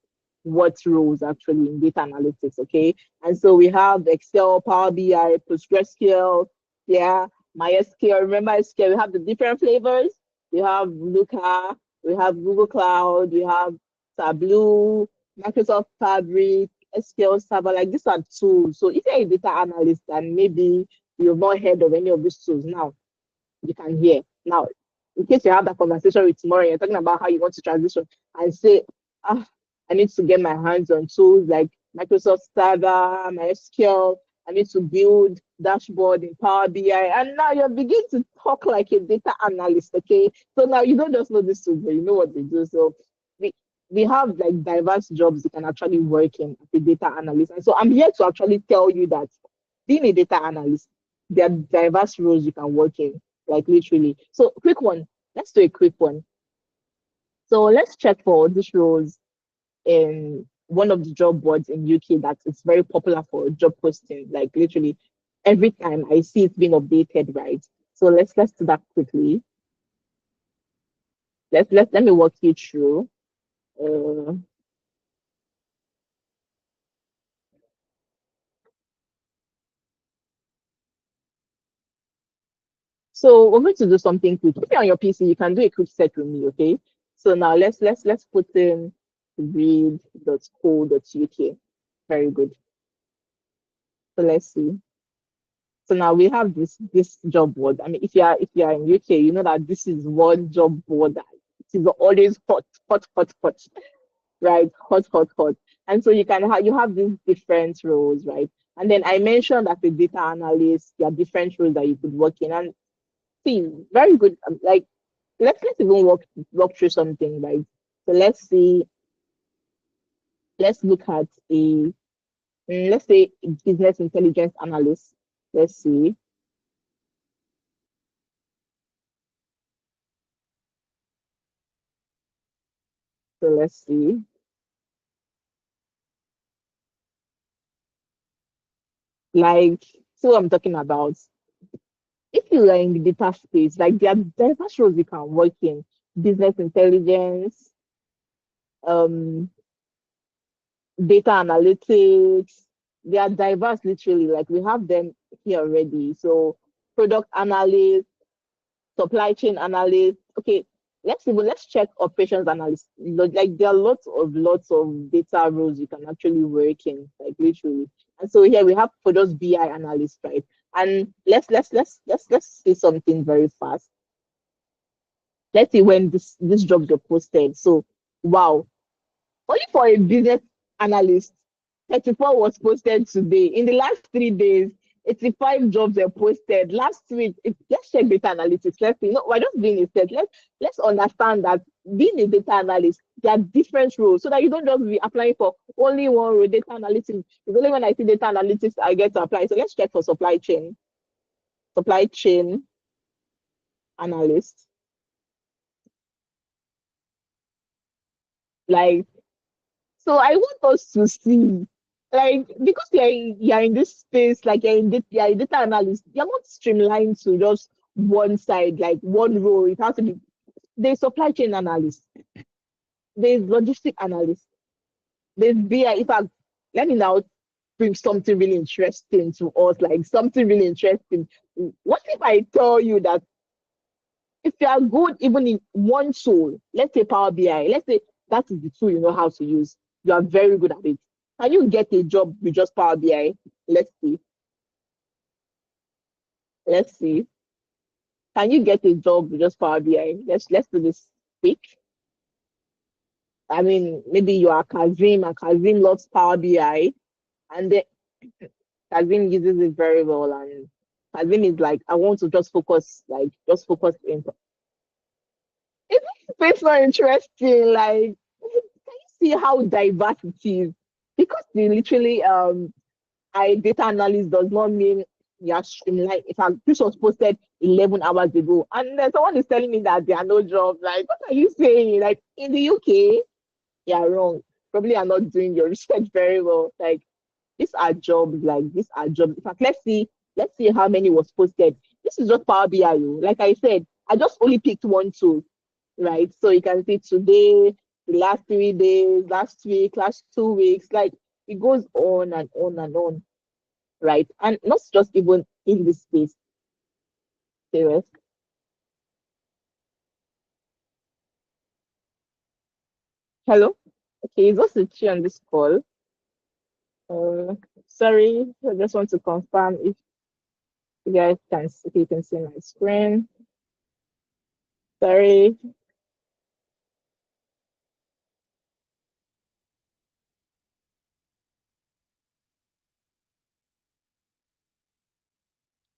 what roles actually in data analytics, okay? And so we have Excel, Power BI, PostgreSQL, yeah, MySQL. Remember SQL, we have the different flavors. We have Looker, we have Google Cloud, we have Tableau, Microsoft Fabric, SQL Server. Like these are tools. So if you're a data analyst and maybe you've not heard of any of these tools now, you can hear. Now, in case you have that conversation with tomorrow, you're talking about how you want to transition and say, ah, I need to get my hands on tools like Microsoft Server, MySQL. I need to build dashboard in Power BI. And now you're beginning to talk like a data analyst, okay? So now you don't just know this tools, but you know what they do. So we we have like diverse jobs you can actually work in as a data analyst. And so I'm here to actually tell you that being a data analyst, there are diverse roles you can work in, like literally. So, quick one. Let's do a quick one. So, let's check for these roles in one of the job boards in UK that is very popular for job posting. Like literally, every time I see it being updated, right? So let's do that quickly. Let me walk you through. Uh, so we're going to do something quick. If you're on your PC, you can do a quick set with me, okay? So now let's put in read.co.uk. Very good. So let's see. So now we have this job board. I mean, if you are in UK, you know that this is one job board that it is always hot, hot, hot, hot, right? Hot, hot, hot. And so you have these different roles, right? And then I mentioned that the data analyst, there are different roles that you could work in. And see, very good. Like let's even walk through something, right? So let's see, let's look at let's say business intelligence analyst. Let's see. So let's see. Like, so what I'm talking about. If you are in the data space, like there are diverse roles you can work in. Business intelligence, um, data analytics. They are diverse literally. Like we have them here already. So product analyst, supply chain analyst. Okay, let's check operations analyst. Like there are lots of data roles you can actually work in, like literally. And so here we have for those BI analysts, right? And let's see something very fast. Let's see when this jobs are posted. So wow, only for a business analyst, 34 was posted today. In the last 3 days, 85 jobs were posted. Last week, let's check data analytics. Let's see. No, we're just doing a set. Let's understand that being a data analyst, there are different roles so that you don't just be applying for only one role. Data analytics. It's only when I see data analytics I get to apply. So let's check for supply chain analyst. Like, so I want us to see, like, because you're in this space, like you're a data analyst, you're not streamlined to just one side, like one role. It has to be there's supply chain analyst, there's logistic analyst, there's BI. In fact, let me now bring something really interesting to us, like something really interesting. What if I tell you that if you are good even in one tool, let's say Power BI, let's say that is the tool you know how to use, you are very good at it. Can you get a job with just Power BI? Let's see. Let's see. Can you get a job with just Power BI? Let's do this quick. I mean, maybe you are Kazim and Kazim loves Power BI and then Kazim uses it very well and Kazim is like, I want to just focus, like just focus in. It's not interesting. Like, see how diverse it is because they literally I data analyst does not mean you're streamlined. In fact, this was posted 11 hours ago, and then someone is telling me that there are no jobs. Like, what are you saying? Like in the UK, you're wrong. Probably are not doing your research very well. Like these are jobs. Like these are jobs. In fact, let's see how many was posted. This is just Power BI. Like I said, I just only picked one tool, right? So you can see today, the last 3 days, last week, last 2 weeks, like it goes on and on and on, right? And not just even in this space. Serious. Hello? Okay, it's also Chi on this call. Uh, sorry, I just want to confirm if you guys can see, if you can see my screen. Sorry.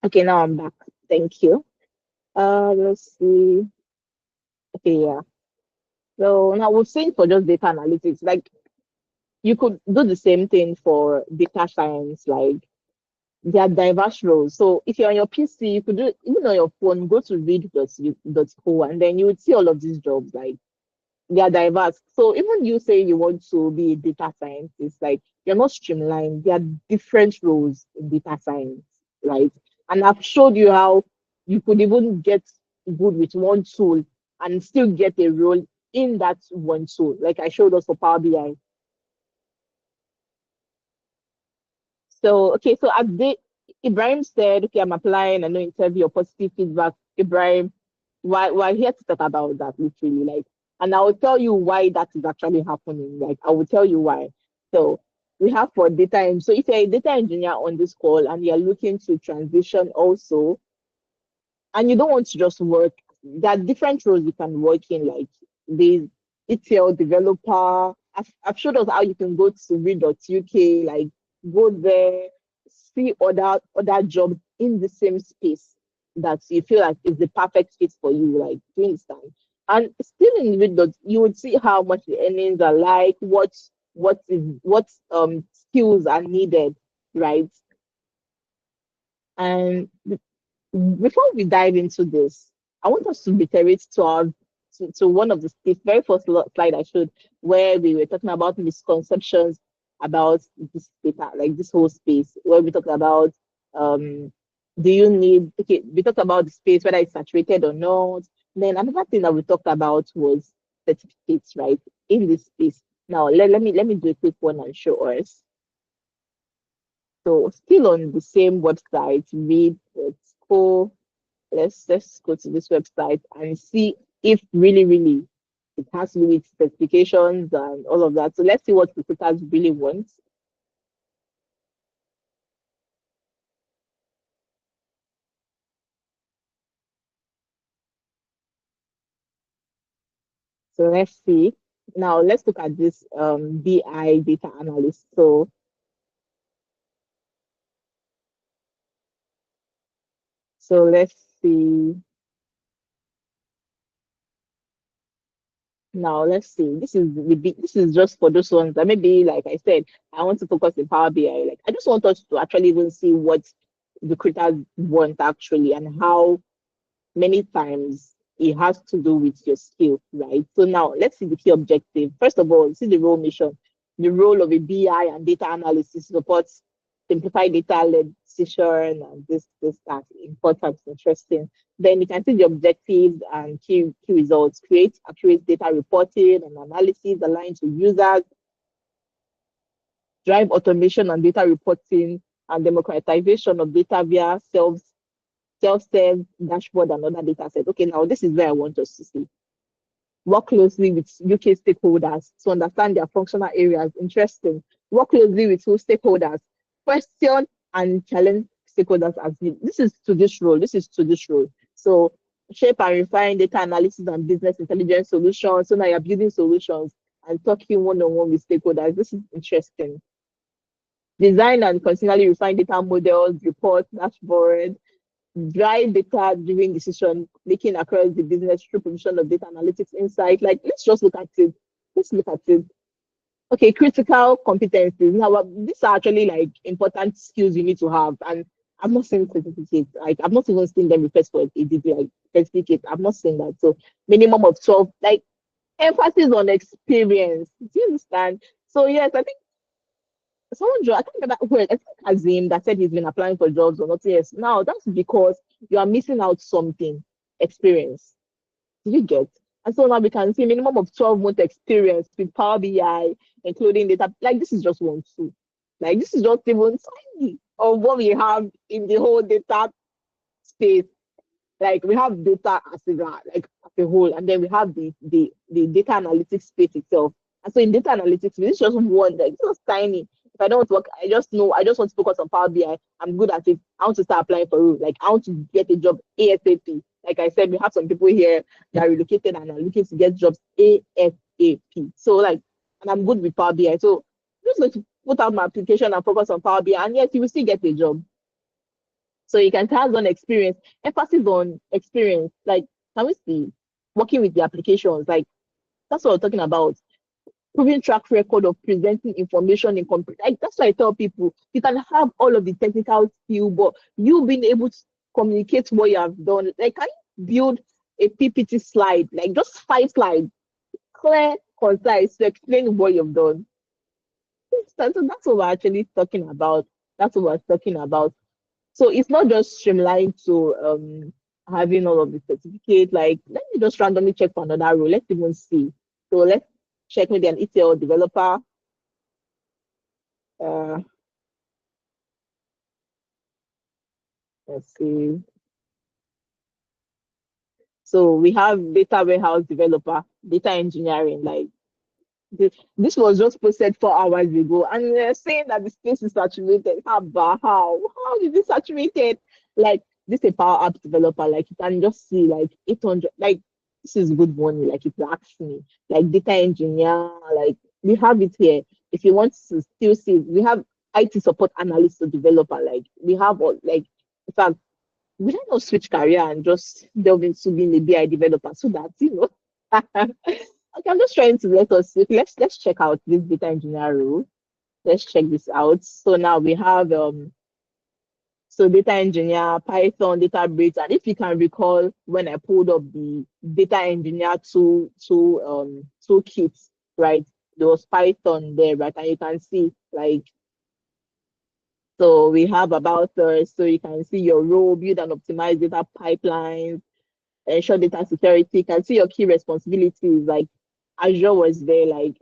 Okay, now I'm back. Thank you. Let's see. Okay, yeah. So now we're saying for just data analytics, like you could do the same thing for data science, like there are diverse roles. So if you're on your PC, you could do even on your phone, go to read.co and then you would see all of these jobs. Like they are diverse. So even you say you want to be a data scientist, like you're not streamlined. There are different roles in data science, right? And I've showed you how you could even get good with one tool and still get a role in that one tool. Like I showed us for Power BI. So, okay, so as they, Ibrahim said, okay, I'm applying, I know interview or positive feedback. Ibrahim, why we're here to talk about that literally, like, and I will tell you why that is actually happening. Like, I will tell you why. So, we have for data, so if you're a data engineer on this call and you're looking to transition also, and you don't want to just work. There are different roles you can work in, like the ETL developer. I've showed us how you can go to read.uk, like go there, see other jobs in the same space that you feel like is the perfect fit for you, like do you understand? And still in read. You would see how much the earnings are like, what skills are needed, right? And before we dive into this, I want us to reiterate to one of the very first slide I showed, where we were talking about misconceptions about this data, like this whole space, where we talked about um, do you need, okay, we talked about the space, whether it's saturated or not. Then another thing that we talked about was certificates, right, in this space. Now, let me do a quick one and show us. So still on the same website, read, let's go, let's go to this website and see if really it has to do with specifications and all of that. So let's see what recruiters really want. So let's see. Now let's look at this BI data analyst. So let's see. Now let's see. This is just for those ones that maybe, like I said, I want to focus in Power BI. Like I just want us to actually even see what recruiters want actually and how many times it has to do with your skill, right? So now let's see the key objective. First of all, see the role mission. The role of a BI and data analysis supports simplified data-led decision and this, that important, interesting. Then you can see the objectives and key results. Create accurate data reporting and analysis aligned to users, drive automation and data reporting, and democratization of data via self-serve dashboard and other data sets. Okay, now this is where I want us to see. Work closely with UK stakeholders to understand their functional areas. Interesting. Work closely with who stakeholders. Question and challenge stakeholders as needed. This is to this role. This is to this role. So shape and refine data analysis and business intelligence solutions. So now you're building solutions and talking one-on-one with stakeholders. This is interesting. Design and continually refine data models, reports, dashboard, drive data driven decision making across the business through provision of data analytics insight. Like, let's just look at it. Let's look at it. Okay, critical competencies. Now, these are actually like important skills you need to have. And I'm not saying certificates. Like, I've not even seen them request for a degree, like certificate. I've not seen that. So, minimum of 12, like, emphasis on experience. Do you understand? So, yes, I think I can't remember who, I think Azim that said he's been applying for jobs or not. Yes. Now that's because you are missing out something, experience. Did you get? And so now we can see minimum of 12-month experience with Power BI, including data. Like this is just one tool. Like this is just even tiny of what we have in the whole data space. Like we have data like as a whole, and then we have the data analytics space itself. And so in data analytics, it's just one, like it's just tiny. If I don't want to work, I just know I just want to focus on Power BI. I'm good at it. I want to start applying for it. Like I want to get a job ASAP. Like I said, we have some people here that are relocated and are looking to get jobs ASAP. So like, and I'm good with Power BI. So I'm just going to put out my application and focus on Power BI, and yes, you will still get a job. So you can tell on experience, emphasis on experience. Like, can we see working with the applications? Like, that's what we're talking about. Proven track record of presenting information in complete. Like, that's why I tell people you can have all of the technical skill, but you being able to communicate what you have done. Like, can you build a PPT slide, like just 5 slides, clear, concise, to explain what you've done? So that's what we're actually talking about. That's what we're talking about. So it's not just streamlined to having all of the certificate. Like, let me just randomly check for another role. Let's even see. So let's check maybe an ETL developer. Uh, let's see. So we have data warehouse developer, data engineering. Like this was just posted 4 hours ago, and they're saying that the space is saturated. How is it saturated? Like this is a Power Apps developer. Like you can just see like 800. Like this is good money. Like if you ask me, like data engineer. Like we have it here. If you want to still see, we have IT support analyst to developer. Like we have all like in fact, we don't know switch career and just delve into being a BI developer so that you know. Okay, I'm just trying to let us see. Let's check out this data engineer role. Let's check this out. So now we have So data engineer, Python, Databricks, and if you can recall when I pulled up the data engineer toolkits, right? There was Python there, right? And you can see like so we have about so you can see your role, build and optimize data pipelines, ensure data security. You can see your key responsibilities like Azure was there, like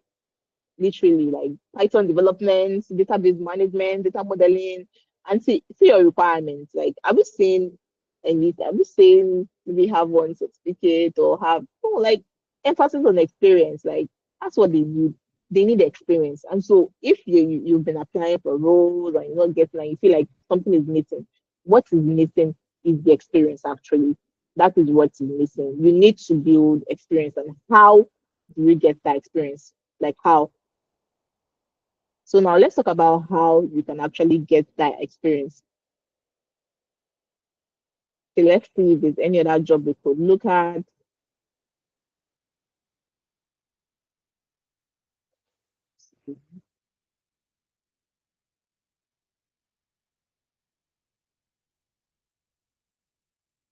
literally like Python development, database management, data modeling, and see your requirements. Like, have you seen any? Have you seen maybe have one certificate or have like emphasis on experience? Like that's what they need. They need experience. And so if you've been applying for roles and you're not getting and you feel like something is missing, what is missing is the experience actually. That is what is missing. You need to build experience and how do you get that experience? Like how so now let's talk about how you can actually get that experience. So let's see if there's any other job we could look at.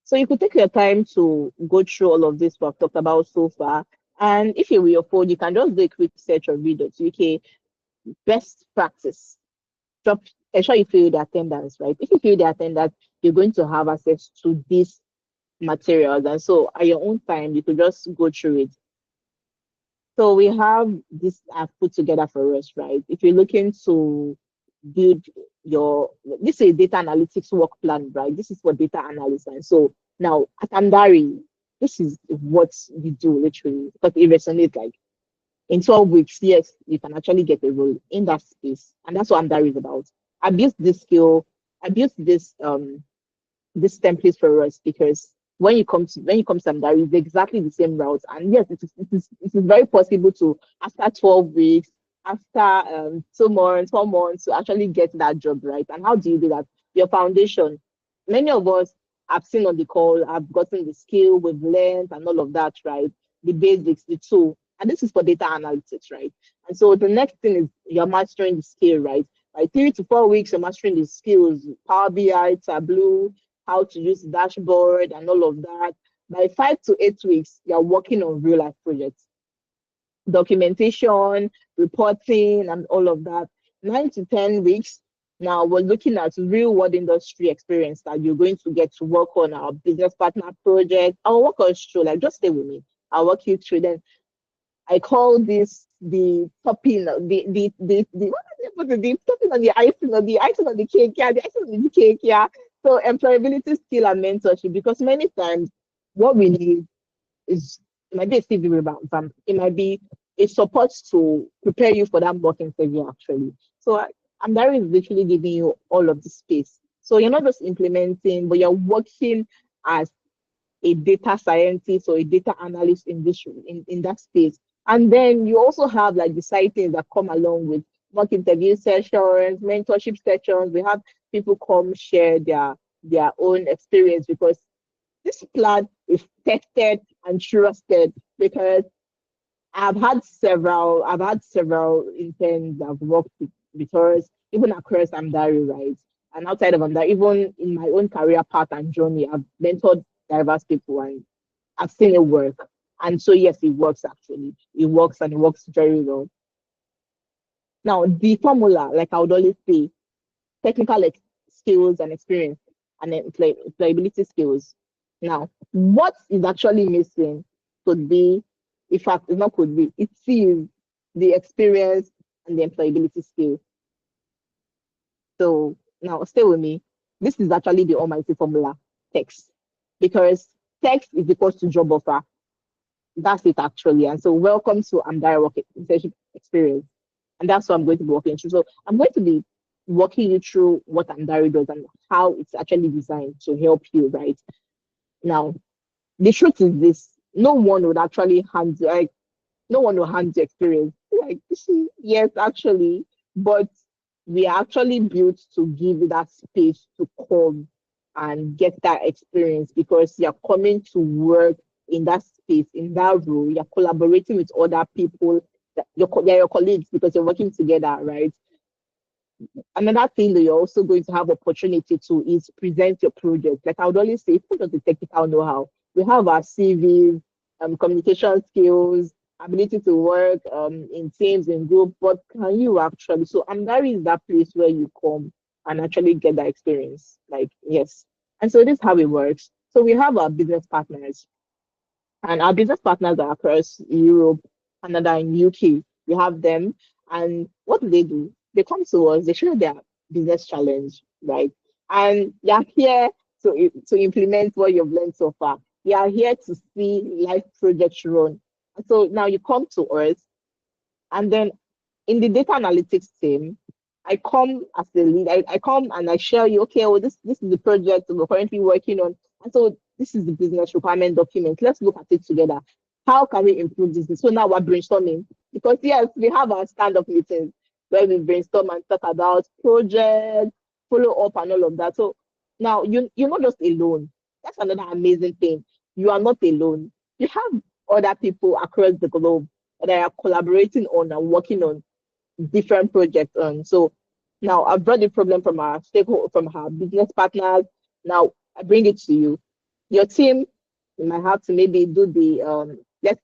So you could take your time to go through all of this we've talked about so far. And if you're with your phone, you can just do a quick search or read it. Okay, best practice. Drop, ensure you fill the attendance, right? If you fill the attendance, you're going to have access to these materials. And so at your own time, you could just go through it. So we have this I've put together for us, right? If you're looking to build your this is a data analytics work plan, right? This is for data analysis. And so now at Andari, this is what we do literally because it resonates like in 12 weeks, yes, you can actually get a role in that space. And that's what Andari is about. I built this skill, I built this template for us because when you come to them, there is exactly the same route. And yes, it is very possible to after 12 weeks, after 2 months, 4 months to actually get that job right. And how do you do that? Your foundation. Many of us have seen on the call, have gotten the skill, we've learned and all of that, right? The basics, the tool. And this is for data analytics, right? And so the next thing is you're mastering the skill, right? Like 3 to 4 weeks, you're mastering the skills, Power BI, Tableau, how to use dashboard and all of that. By 5 to 8 weeks, you're working on real life projects, documentation, reporting, and all of that. 9 to 10 weeks, now we're looking at real world industry experience that you're going to get to work on our business partner project. I'll walk us through, like just stay with me. I'll walk you through. Then I call this the topping, the what is it? The topping on the icing on the icing on the cake, yeah, the icing on the cake, yeah. So employability skill and mentorship, because many times what we need is it might be a CV revamp, it might be a support to prepare you for that mock interview actually. So I'm there is literally giving you all of the space. So you're not just implementing, but you're working as a data scientist or a data analyst in in that space. And then you also have like the side things that come along with mock interview sessions, mentorship sessions. We have people come share their own experience because this plan is tested and trusted because I've had several interns I've worked with us, even across Amdari, right? And outside of Amdari, even in my own career path and journey, I've mentored diverse people and I've seen it work. And so yes, it works actually. It works and it works very well. Now the formula, like I would always say, technical skills and experience and employability skills. Now, what is actually missing could be, in fact, it's not could be, it is the experience and the employability skill. So now stay with me. This is actually the almighty formula, text. Because text is equal to job offer. That's it actually. And so welcome to Amdara Work Internship Experience. And that's what I'm going to be walking through. So I'm going to be walking you through what Amdari does and how it's actually designed to help you, right? Now, the truth is this, no one would actually hand like no one will hand the experience. Like yes, actually, but we are actually built to give you that space to come and get that experience because you're coming to work in that space, in that role, you're collaborating with other people, they're your colleagues because you're working together, right? Another thing that you're also going to have opportunity to is present your project. Like I would always say, put on the technical know-how. We have our CVs, communication skills, ability to work in teams, in group, but can you actually? So that is that place where you come and actually get that experience. Like, yes. And so this is how it works. So we have our business partners. And our business partners are across Europe, Canada, and UK. We have them. And what do? They come to us, they share their business challenge, right? And they are here to implement what you've learned so far. They are here to see life projects run. And so now you come to us, and then in the data analytics team, I come as the lead. I come and I share you, okay, well, this is the project we're currently working on. And so this is the business requirement document. Let's look at it together. How can we improve this? So now we're brainstorming. Because yes, we have our stand-up meetings where we brainstorm and talk about projects, follow up and all of that. So now you're not just alone. That's another amazing thing. You are not alone. You have other people across the globe that are collaborating on and working on different projects on. So now I've brought the problem from our stakeholder, from our business partners. Now I bring it to you. Your team, you might have to maybe do the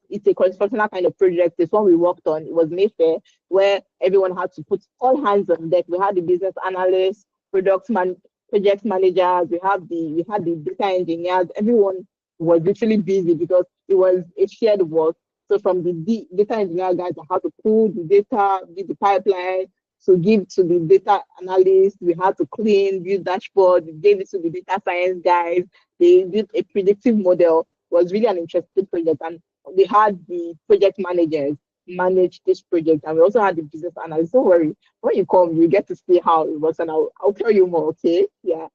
it's a cross-functional kind of project. This one we worked on, it was Mayfair, where everyone had to put all hands on deck. We had the business analysts, project managers, we had the data engineers, everyone was literally busy because it was a shared work. So from the data engineer guys that had to pull the data, build the pipeline, to give to the data analyst, we had to clean, build dashboard, we gave it to the data science guys, they did a predictive model. It was really an interesting project. And we had the project managers manage this project, and we also had the business analyst. Don't worry, when you come, you get to see how it works, and I'll tell you more, okay? Yeah.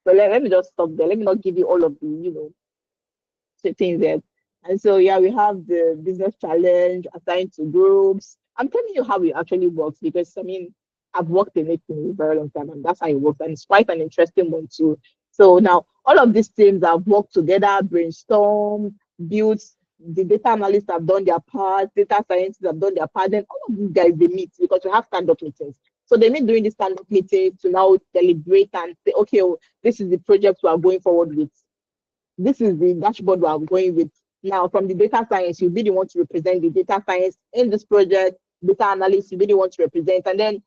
But let me just stop there. Let me not give you all of the, things there. And so, yeah, we have the business challenge assigned to groups. I'm telling you how it actually works because, I mean, I've worked in it for a very long time and that's how it works. And it's quite an interesting one, too. So now, all of these teams have worked together, brainstormed, built. The data analysts have done their part, data scientists have done their part. Then all of these guys, they meet because we have stand-up meetings. So they meet during the stand-up meeting to now deliberate and say, okay, oh, this is the project we are going forward with, this is the dashboard we are going with. Now, from the data science, you really want to represent the data science in this project, data analyst, you really want to represent. And then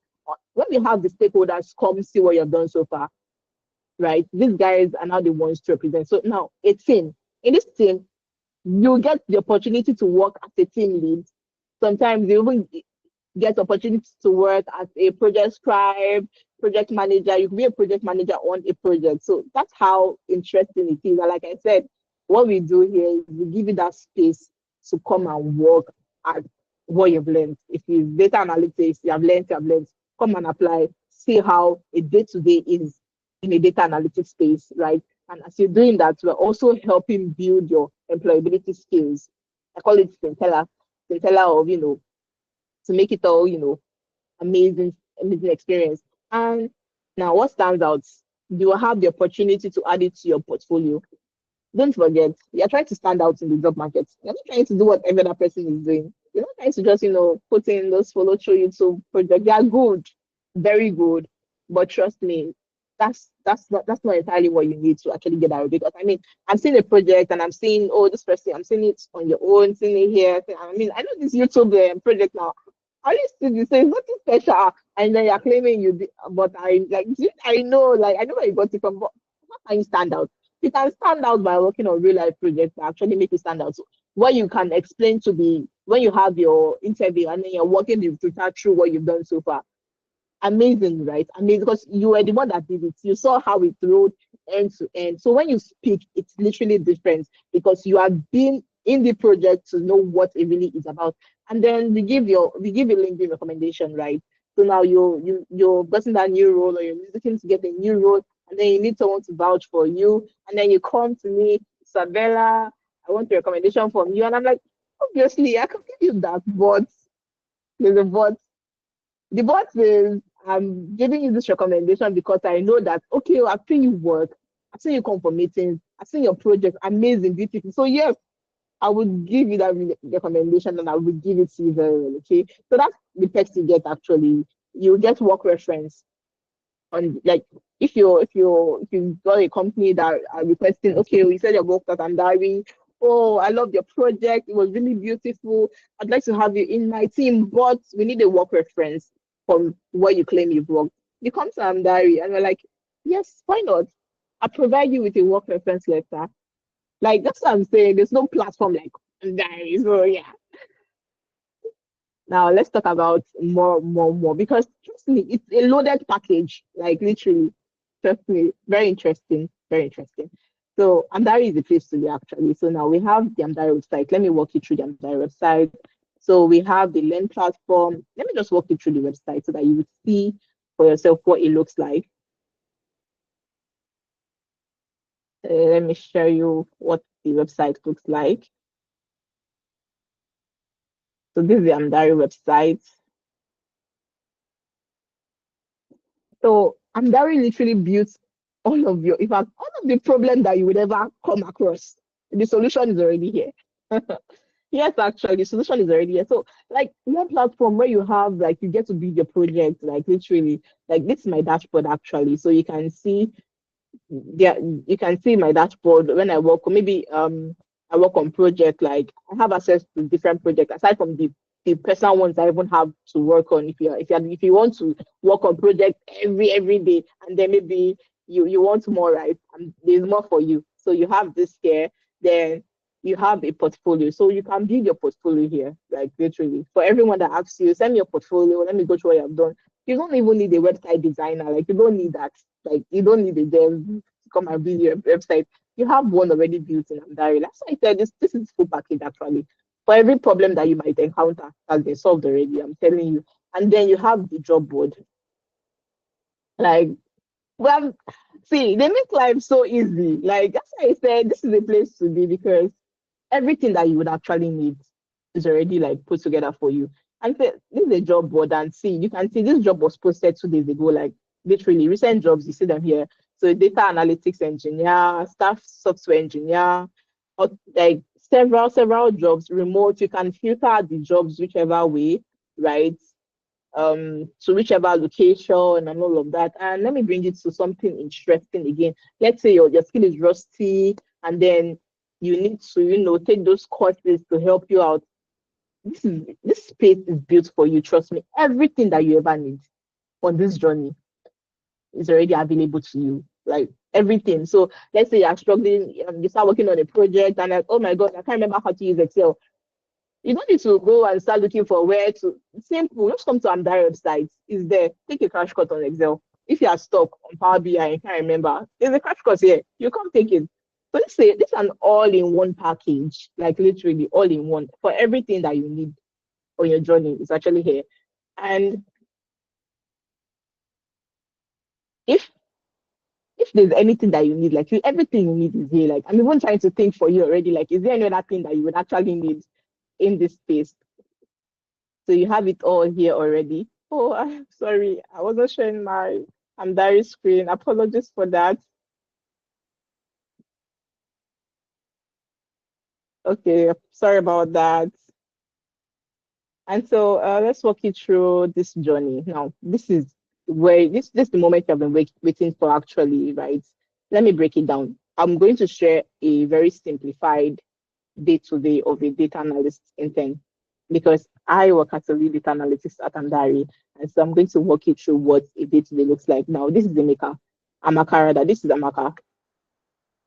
when we have the stakeholders come see what you've done so far, right? These guys are now the ones to represent. So now, a team. In this team, you get the opportunity to work as a team lead. Sometimes you even get opportunities to work as a project scribe, project manager. You can be a project manager on a project. So that's how interesting it is. And like I said, what we do here is we give you that space to come and work at what you've learned. If it's data analytics, you have learned, come and apply, see how a day-to-day is in a data analytics space, right? And as you're doing that, we're also helping build your employability skills. I call it scintilla of, to make it all, amazing experience. And now what stands out, you will have the opportunity to add it to your portfolio. Don't forget, you're trying to stand out in the job market. You're not trying to do what every other person is doing. You're not trying to just, put in those follow through YouTube projects. They are good, very good. But trust me, that's not entirely what you need to actually get out. Because I mean, I'm seeing a project and I'm seeing, oh, this person, I'm seeing it on your own, seeing it here. I mean, I know this YouTube project now. I used to be saying nothing special, and then you're claiming you did, but I like I know where you got it from, but how can you stand out? You can stand out by working on real life projects that actually make you stand out. So what you can explain to the when you have your interview and then you're walking the recruiter through what you've done so far, amazing, right? Amazing because you were the one that did it. You saw how it flowed end to end. So when you speak, it's literally different because you have been in the project to know what it really is about. And then we give you LinkedIn recommendation, right? So now you're getting that new role or you're looking to get a new role, and then you need someone to vouch for you, and then you come to me, Isabella, I want a recommendation from you, and I'm like, obviously I can give you that, but there's a but the boss is I'm giving you this recommendation because I know that okay, I've seen you work, I've seen you come for meetings, I've seen your project, amazing, beautiful. So yes, I would give you that recommendation and I would give it to you very well. Okay. So that's the text you get actually. You get work reference. on like if you got a company that are requesting, okay, we said your worked at Andari. Oh, I love your project. It was really beautiful. I'd like to have you in my team, but we need a work reference from where you claim you've worked. You come to Andari and we're like, yes, why not? I provide you with a work reference letter. Like that's what I'm saying. There's no platform like Andari. So yeah. Now let's talk about more because trust me, it's a loaded package. Like literally, trust me, very interesting, very interesting. So Amdari is the place to be actually. So now we have the Amdari website. Let me walk you through the Amdari website. So we have the Learn platform. Let me just walk you through the website so that you would see for yourself what it looks like. Let me show you what the website looks like. So this is the Amdari website. So Amdari literally built all of your, in fact, all of the problem that you would ever come across. The solution is already here. Yes, actually, the solution is already here. So, like one platform where you have like you get to build your project, like literally, like this is my dashboard actually. So you can see there you can see my dashboard when I work, or maybe I work on project, like I have access to different projects aside from the personal ones I even have to work on. If you want to work on project every day and then maybe you want more, right? There's more for you. So you have this here, then you have a portfolio. So you can build your portfolio here, like literally. For everyone that asks you, send me your portfolio, let me go through what you have done. You don't even need a website designer, like you don't need that. Like you don't need a dev to come and build your website. You have one already built in Amdari. That's why I said this is full package actually. For every problem that you might encounter has been solved already, I'm telling you. And then you have the job board. Like, well, see, they make life so easy. Like that's why I said this is a place to be because everything that you would actually need is already like put together for you. And so, this is a job board, and see, you can see this job was posted 2 days ago, like literally recent jobs, you see them here. So data analytics engineer, staff software engineer, or like several jobs, remote. You can filter the jobs whichever way, right? To whichever location and all of that. And let me bring it to something interesting again. Let's say your skill is rusty and then you need to, take those courses to help you out. This space is built for you. Trust me. Everything that you ever need on this journey is already available to you. Like everything. So let's say you're struggling, you start working on a project and like, oh my God, I can't remember how to use Excel. You don't need to go and start looking for where to. Simple. Just come to Amdari website. It's there. Take a crash course on Excel. If you are stuck on Power BI and can't remember, there's a crash course here. You come take it. So let's say this is an all-in-one package, like literally all-in-one for everything that you need on your journey. It's actually here. And if if there's anything that you need, like everything you need is here. Like I'm even trying to think for you already. Like, is there any other thing that you would actually need in this space? So you have it all here already. Oh, I'm sorry. I wasn't showing my Amdari screen. Apologies for that. Okay, sorry about that. And so let's walk you through this journey. Now, this is where this is the moment you've been waiting for actually, right? Let me break it down. I'm going to share a very simplified day-to-day of a data analyst intern because I work as a lead data analyst at Andari. And so I'm going to walk you through what a day-to-day looks like. Now, this is Emeka. Amaka rather. This is Amaka.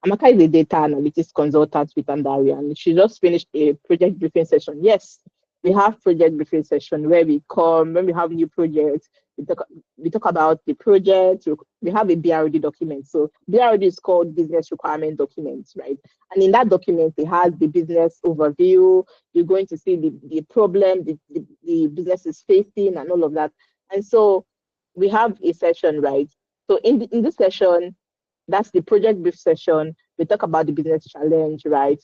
Amaka is a data analytics consultant with Andari, and she just finished a project briefing session. Yes, we have project briefing session where we come when we have new projects. We talk about the project. We have a BRD document. So BRD is called business requirement documents, right? And in that document, it has the business overview. You're going to see the problem the business is facing and all of that. And so we have a session, right? So in this session, that's the project brief session. We talk about the business challenge, right?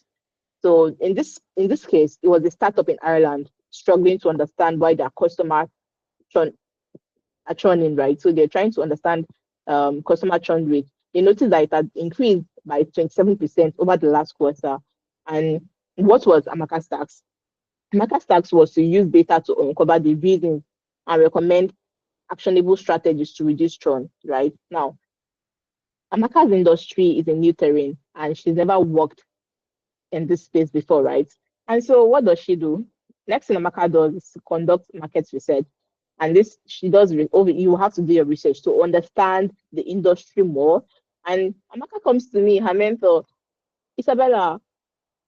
So in this case, it was a startup in Ireland struggling to understand why their customer churn are churning, right? So they're trying to understand customer churn rate. They noticed that it had increased by 27% over the last quarter. And what was Amaka's task? Amaka's task was to use data to uncover the reasons and recommend actionable strategies to reduce churn, right? Now, Amaka's industry is a new terrain and she's never worked in this space before, right? And so what does she do? Next thing Amaka does is to conduct market research. And this she does over you have to do your research to understand the industry more. And Amaka comes to me, her mentor, Isabella,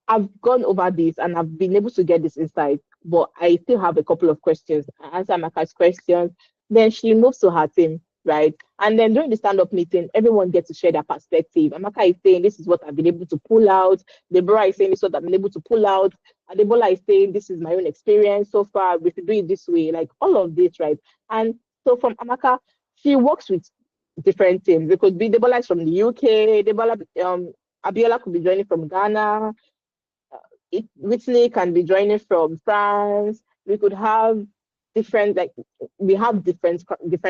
I've gone over this and I've been able to get this insight, but I still have a couple of questions. I answer Amaka's questions. Then she moves to her team, right? And then during the stand-up meeting, everyone gets to share their perspective. Amaka is saying, this is what I've been able to pull out. Deborah is saying, this is what I've been able to pull out. Adebola is saying, this is my own experience so far. We should do it this way. Like all of this, right? And so from Amaka, she works with different teams. It could be Debola is from the UK, Debola, Abiola could be joining from Ghana, Whitney can be joining from France. We could have different, like we have different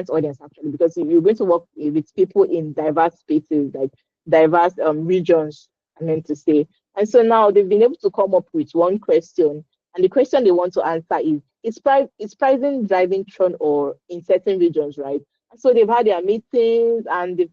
audience actually, because you're going to work with people in diverse spaces, like diverse regions, I meant to say. And so now they've been able to come up with one question, and the question they want to answer is pricing driving churn or in certain regions, right? So they've had their meetings and they've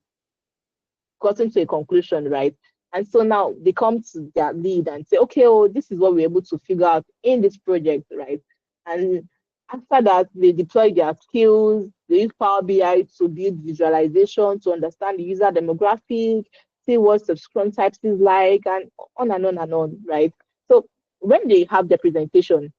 gotten to a conclusion, right? And so now they come to their lead and say, okay, oh, this is what we're able to figure out in this project, right? And after that, they deploy their skills, they use Power BI to build visualization, to understand the user demographic, see what subscription types is like, and on and on and on, right? So when they have their presentation,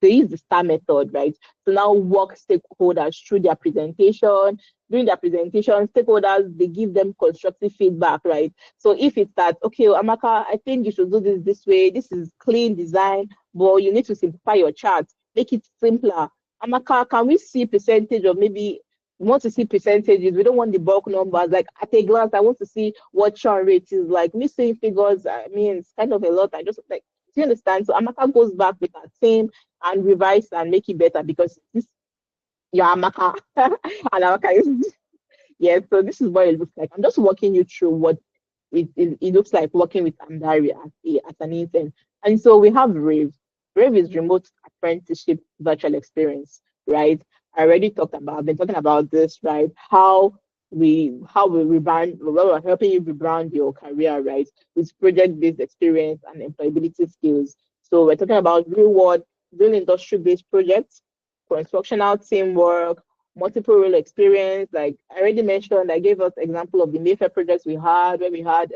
they use the STAR method, right? So now walk stakeholders through their presentation. During their presentation, stakeholders, they give them constructive feedback, right? So if it's that, okay, Amaka, I think you should do this way. This is clean design, but you need to simplify your chart, make it simpler. Amaka, can we see percentage of maybe we want to see percentages. We don't want the bulk numbers. Like at a glance, I want to see what churn rate is like. Me seeing figures, I mean, it's kind of a lot. I just like, do you understand? So Amaka goes back with that same and revise and make it better because this you're Amaka and Amaka is yeah. So this is what it looks like. I'm just walking you through what it looks like working with Amdari as an intern. And so we have Rave. Rave is remote apprenticeship virtual experience, right? I already talked about, I've been talking about this, right? How we rebrand, well, we're helping you rebrand your career, right? With project-based experience and employability skills. So we're talking about real industry-based projects, constructional teamwork, multiple role experience. Like I already mentioned, I gave us example of the Mayfair projects we had where we had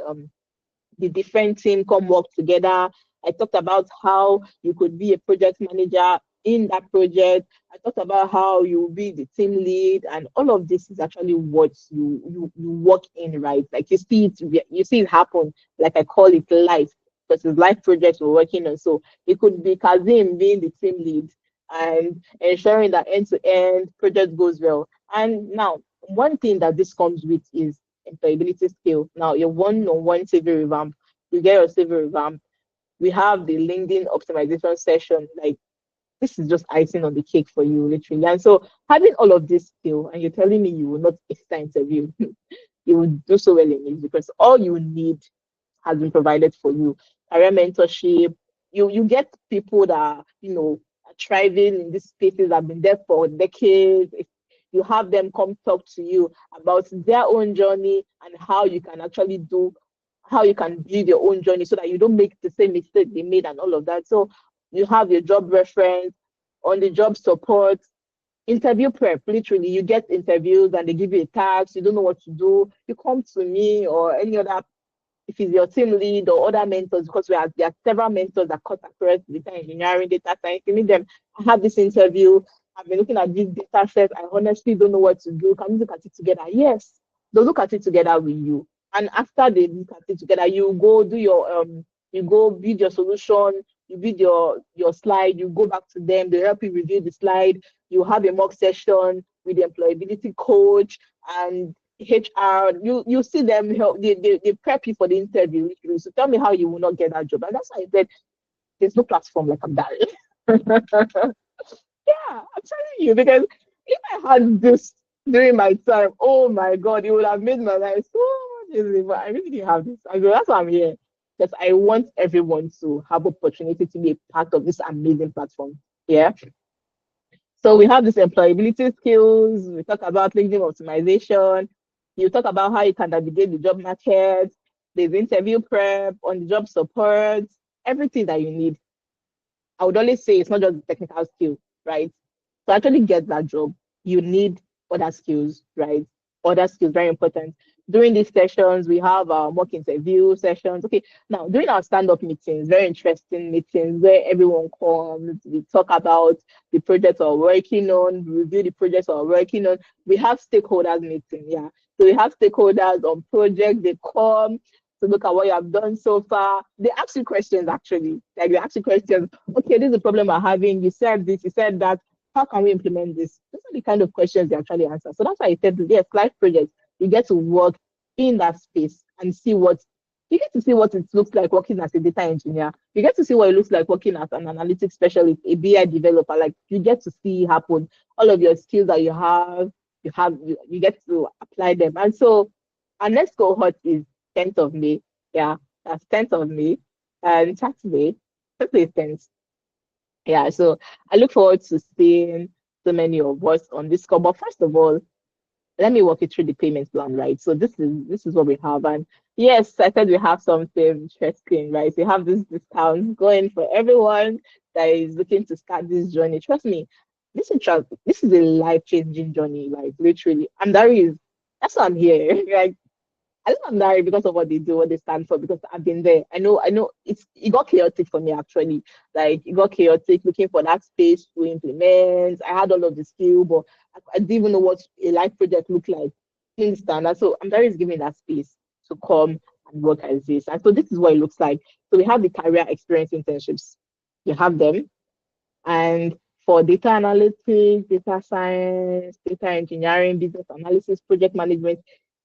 the different team come work together. I talked about how you could be a project manager in that project. I talked about how you will be the team lead, and all of this is actually what you work in, right? Like you see it happen. Like I call it life because it's life projects we're working on. So it could be Kazim being the team lead and ensuring that end to end project goes well. And now one thing that this comes with is employability skill. Now, your one-on-one CV revamp, you get your CV revamp. We have the LinkedIn optimization session. Like this is just icing on the cake for you, literally. And so having all of this skill, and you're telling me you will not extra interview, you will do so well in it because all you need has been provided for you. Career mentorship. You get people that are thriving in these spaces, have been there for decades. If you have them come talk to you about their own journey and how you can actually how you can build your own journey so that you don't make the same mistake they made and all of that. So you have your job reference, on the job support, interview prep. Literally, you get interviews and they give you a task, you don't know what to do. You come to me or any other, if it's your team lead or other mentors, because there are several mentors that cut across data engineering, data science. You need them. I have this interview. I've been looking at this data set. I honestly don't know what to do. Can we look at it together? Yes, they'll look at it together with you. And after they look at it together, you go do you go build your solution, you build your slide, you go back to them, they help you review the slide, you have a mock session with the employability coach and HR, you see them help, they prep you for the interview. So tell me how you will not get that job. And that's why I said there's no platform like Amdari. Yeah, I'm telling you, because if I had this during my time, oh my God, it would have made my life so much easier. But I really didn't have this. I go, that's why I'm here. Because I want everyone to have opportunity to be a part of this amazing platform. Yeah. So we have this employability skills. We talk about LinkedIn optimization. You talk about how you can navigate the job market. There's interview prep, on the job support, everything that you need. I would always say it's not just the technical skill, right? To actually get that job, you need other skills, right? Other skills, very important. During these sessions, we have our mock interview sessions. Okay, now during our stand-up meetings, very interesting meetings where everyone comes, we talk about the projects we're working on, review the projects we're working on. We have stakeholders meeting, yeah. So we have stakeholders on projects, they come to look at what you have done so far. They ask you questions actually. Like they ask you questions, okay, this is the problem we're having. You said this, you said that. How can we implement this? Those are the kind of questions they actually answer. So that's why I said, yes, life projects, you get to work in that space and see what you get to see what it looks like working as a data engineer. You get to see what it looks like working as an analytics specialist, a BI developer. Like you get to see happen. All of your skills that you get to apply them. And so our next cohort is 10th of May. Yeah, that's 10th of May. And Saturday is 10th. Yeah, so I look forward to seeing so many of us on this call. But first of all, let me walk you through the payment plan, right? So this is what we have. And yes, I said we have something interesting, right? We have this discount going for everyone that is looking to start this journey. Trust me, this is a life-changing journey, like literally. And that's why I'm here. Like I think I'm married because of what they do, what they stand for, because I've been there. I know it got chaotic for me actually. Like it got chaotic looking for that space to implement. I had all of the skill, but I didn't even know what a life project looked like. You understand that? So I'm very giving that space to come and work as this. And so this is what it looks like. So we have the career experience internships. You have them. And for data analytics, data science, data engineering, business analysis, project management,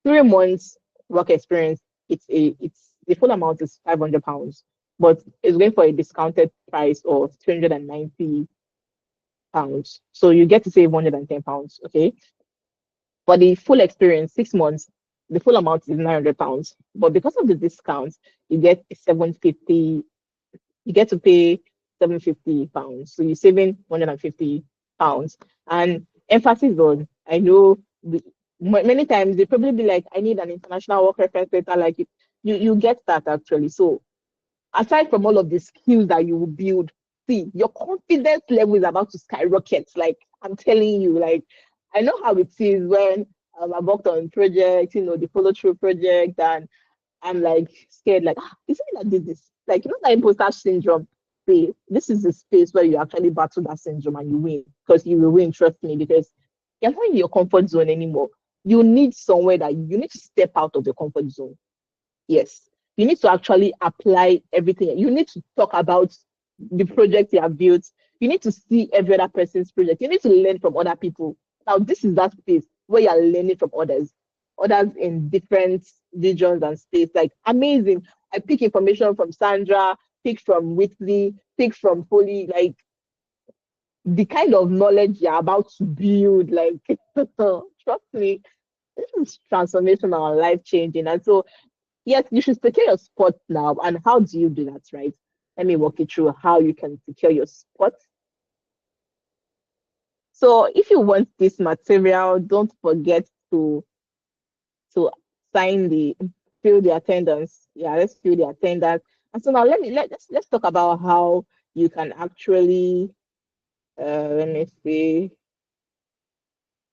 3 months work experience, it's the full amount is £500, but it's going for a discounted price of £290. So you get to save £110, okay? For the full experience, 6 months, the full amount is £900. But because of the discounts, you get 750 you get to pay £750. So you're saving £150. And emphasis on, I know many times they probably be like, I need an international work reference letter. Like you get that actually. So aside from all of the skills that you will build, see, your confidence level is about to skyrocket. Like I'm telling you, like I know how it is when I've worked on projects, the follow through project, and I'm like scared, like, is it that did this? Like, that imposter syndrome. See, this is the space where you actually battle that syndrome and you win. Because you will win, trust me, because you're not in your comfort zone anymore. You need somewhere that you need to step out of your comfort zone. Yes. You need to actually apply everything. You need to talk about the project you have built. You need to see every other person's project. You need to learn from other people. Now, this is that space where you're learning from others in different regions and states. Like amazing. I pick information from Sandra, pick from Whitley, pick from Foley, like the kind of knowledge you're about to build, like trust me, this is transformational and life changing. And so yes, you should secure your spot now. And how do you do that, right? Let me walk you through how you can secure your spot. So if you want this material, don't forget to sign the fill the attendance. Yeah, let's fill the attendance. And so now let's talk about how you can actually let me see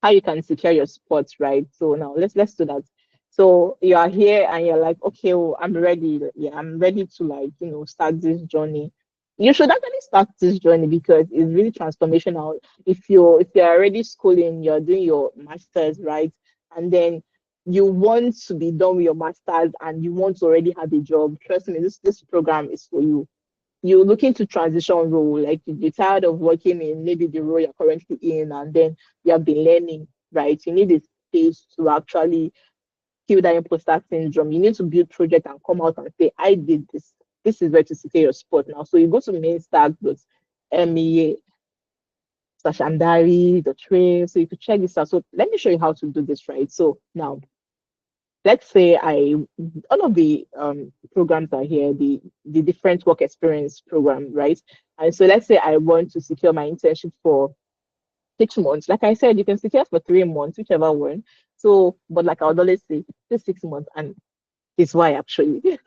how you can secure your spots, right? So now let's do that. So you are here and you're like, okay, well, I'm ready. Yeah, I'm ready to like, start this journey. You should actually start this journey because it's really transformational. If you're already schooling, you're doing your masters, right? And then you want to be done with your masters and you want to already have a job. Trust me, this program is for you. You're looking to transition role, like you're tired of working in maybe the role you're currently in, and then you have been learning, right? You need a space to actually kill that imposter syndrome. You need to build project and come out and say, I did this. This is where to secure your spot now. So you go to mainstack.mea slash andari.trail. So you could check this out. So let me show you how to do this, right? So now let's say all of the programs are here, the different work experience program, right? And so let's say I want to secure my internship for 6 months. Like I said, you can secure for 3 months, whichever one. So, but like I would always say, just 6 months, and it's why actually.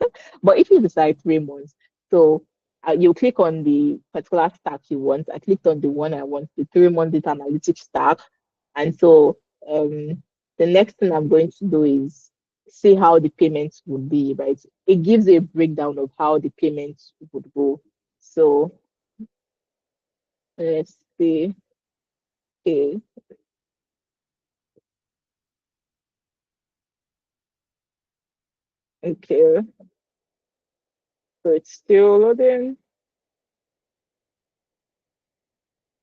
But if you decide 3 months, so you click on the particular stack you want. I clicked on the one I want, the 3 month data analytics stack. And so the next thing I'm going to do is see how the payments would be, right? It gives a breakdown of how the payments would go. So let's see. Okay, okay. So it's still loading.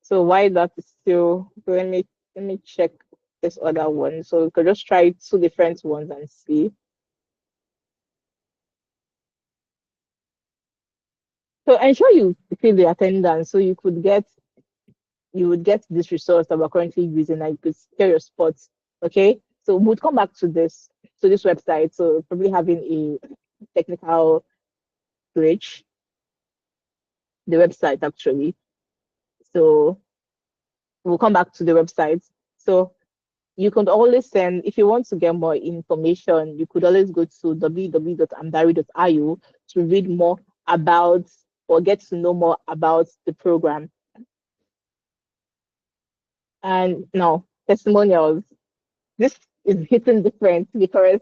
So why that is still, so let me check this other one. So we could just try two different ones and see. So ensure you fill the attendance so you would get this resource that we're currently using and you could secure your spots. Okay. So we'll come back to this website. So probably having a technical glitch, the website actually. So we'll come back to the website. So you could always send, if you want to get more information, you could always go to www.amdari.io to read more about or get to know more about the program. And now, testimonials. This is hitting different because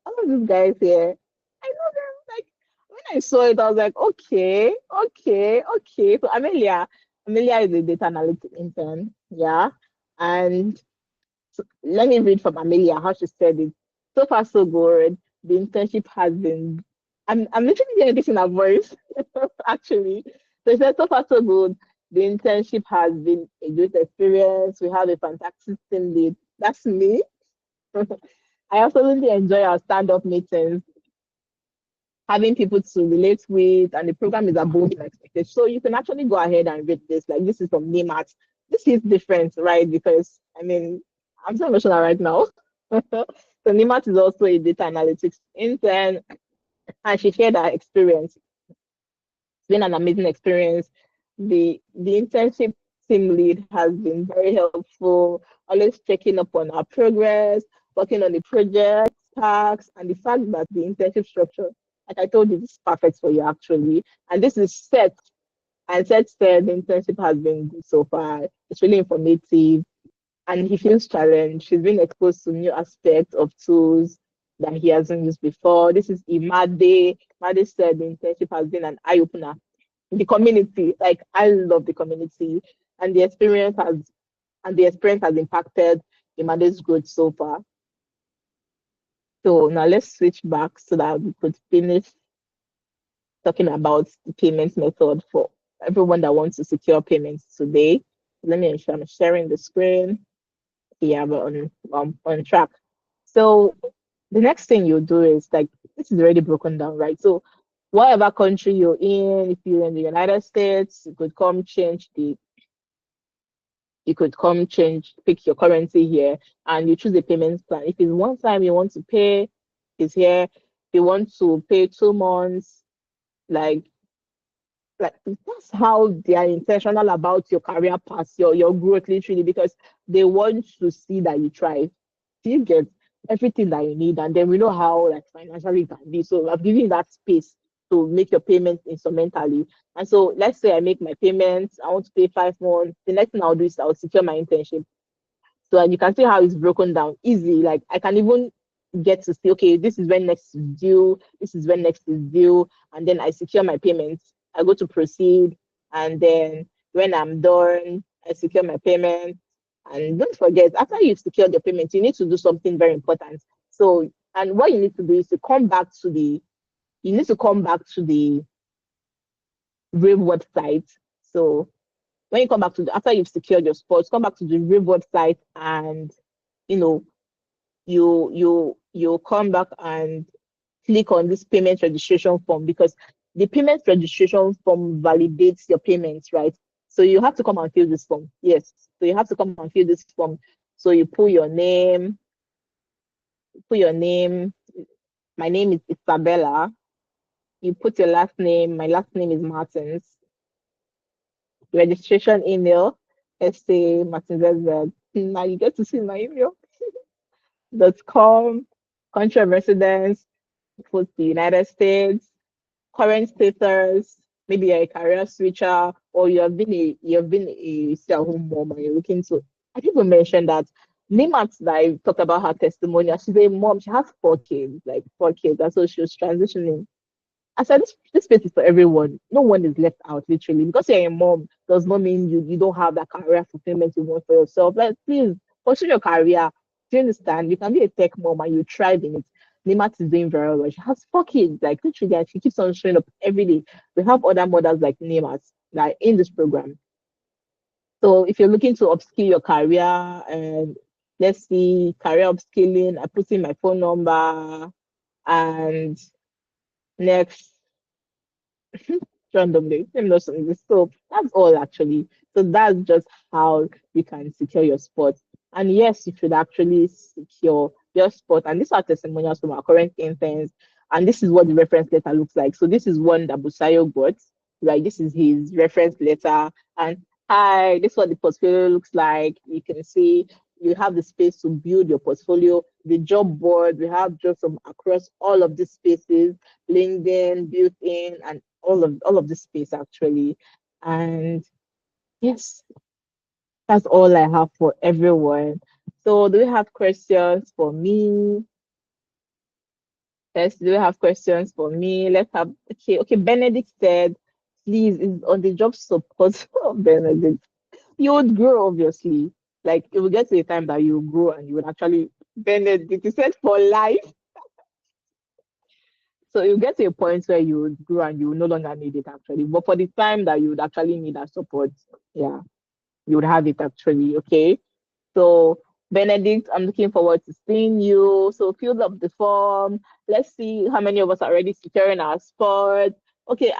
all of these guys here, I know them. Like, when I saw it, I was like, okay, okay, okay. So Amelia is a data analytics intern, yeah. And let me read from Amelia how she said it. So far, so good. The internship has been. I'm literally getting this in her voice, actually. So she said, so far, so good. The internship has been a great experience. We have a fantastic team lead. That's me. I absolutely enjoy our stand-up meetings, having people to relate with, and the program is above my expectations. So you can actually go ahead and read this. Like this is from NIMAT. This is different, right? Because I mean, I'm so emotional right now. So NIMAT is also a data analytics intern, and she shared her experience. It's been an amazing experience. The internship team lead has been very helpful, always checking up on our progress, working on the project, tasks, and the fact that the internship structure, like I told you, this is perfect for you actually. And this is set. And set said the internship has been good so far. It's really informative and he feels challenged. He's been exposed to new aspects of tools that he hasn't used before. This is Imade. Imade said the internship has been an eye opener. The community, like I love the community, and the experience has impacted Imade's growth so far. So now let's switch back so that we could finish talking about the payment method for everyone that wants to secure payments today. Let me ensure I'm sharing the screen. Yeah, we're on track. So the next thing you do is like this is already broken down, right? So whatever country you're in, if you're in the United States, pick your currency here, and you choose a payment plan. If it's one time you want to pay, is here. If you want to pay 2 months, like that's how they are intentional about your career path, your growth literally, because they want to see that you try. You get everything that you need, and then we know how like financially it can be. So I've given you that space to make your payments instrumentally. And so let's say I make my payments, I want to pay 5 months. The next thing I'll do is I'll secure my internship. So and you can see how it's broken down easy. Like I can even get to see, okay, this is when next is due, this is when next is due, and then I secure my payments. I go to proceed, and then when I'm done, I secure my payment. And don't forget, after you've secured your payment, you need to do something very important. So, and what you need to do is to come back to the you need to come back to the Rave website. So when you come back to after you've secured your spots, come back to the Rave website and you know you come back and click on this payment registration form because the payment registration form validates your payments, right? So you have to come and fill this form. Yes. So you have to come and fill this form. So you put your name. My name is Isabella. You put your last name. My last name is Martins. Registration email. essay, Martin Zedberg. Now you get to see my email. .com, country of residence, put the United States, current status, maybe you're a career switcher or you have been a stay-at-home mom and you're looking to. I think we mentioned that Nimat that I talked about her testimonial. She's a mom. She has 4 kids, like 4 kids. That's so she was transitioning. I said this space is for everyone. No one is left out, literally. Because you're a mom does not mean you don't have that career fulfillment you want for yourself. Like, please pursue your career. Do you understand? You can be a tech mom and you thrive in it. Nimat is doing very well. She has 4 kids, like literally, and she keeps on showing up every day. We have other mothers like Nimat, like in this program. So if you're looking to upskill your career and let's see, career upskilling, I put in my phone number and next randomly. Let me know something. So that's all actually. So that's just how you can secure your spot. And yes, you should actually secure your spot. And these are testimonials from our current interns. And this is what the reference letter looks like. So this is one that Busayo got. Like this is his reference letter. And hi, this is what the portfolio looks like. You can see you have the space to build your portfolio. The job board, we have jobs from across all of these spaces, LinkedIn, built in, and all of this space actually. And yes, that's all I have for everyone. So do you have questions for me? Yes, do you have questions for me? Let's have okay. Benedict said, please, is on the job support of Benedict. You would grow, obviously. Like it will get to a time that you grow and you would actually Benedict, he said for life. So you get to a point where you would grow and you will no longer need it actually. But for the time that you would actually need that support, yeah, you would have it actually. Okay. So, Benedict, I'm looking forward to seeing you. So, fill up the form. Let's see how many of us are already securing our spot. Okay,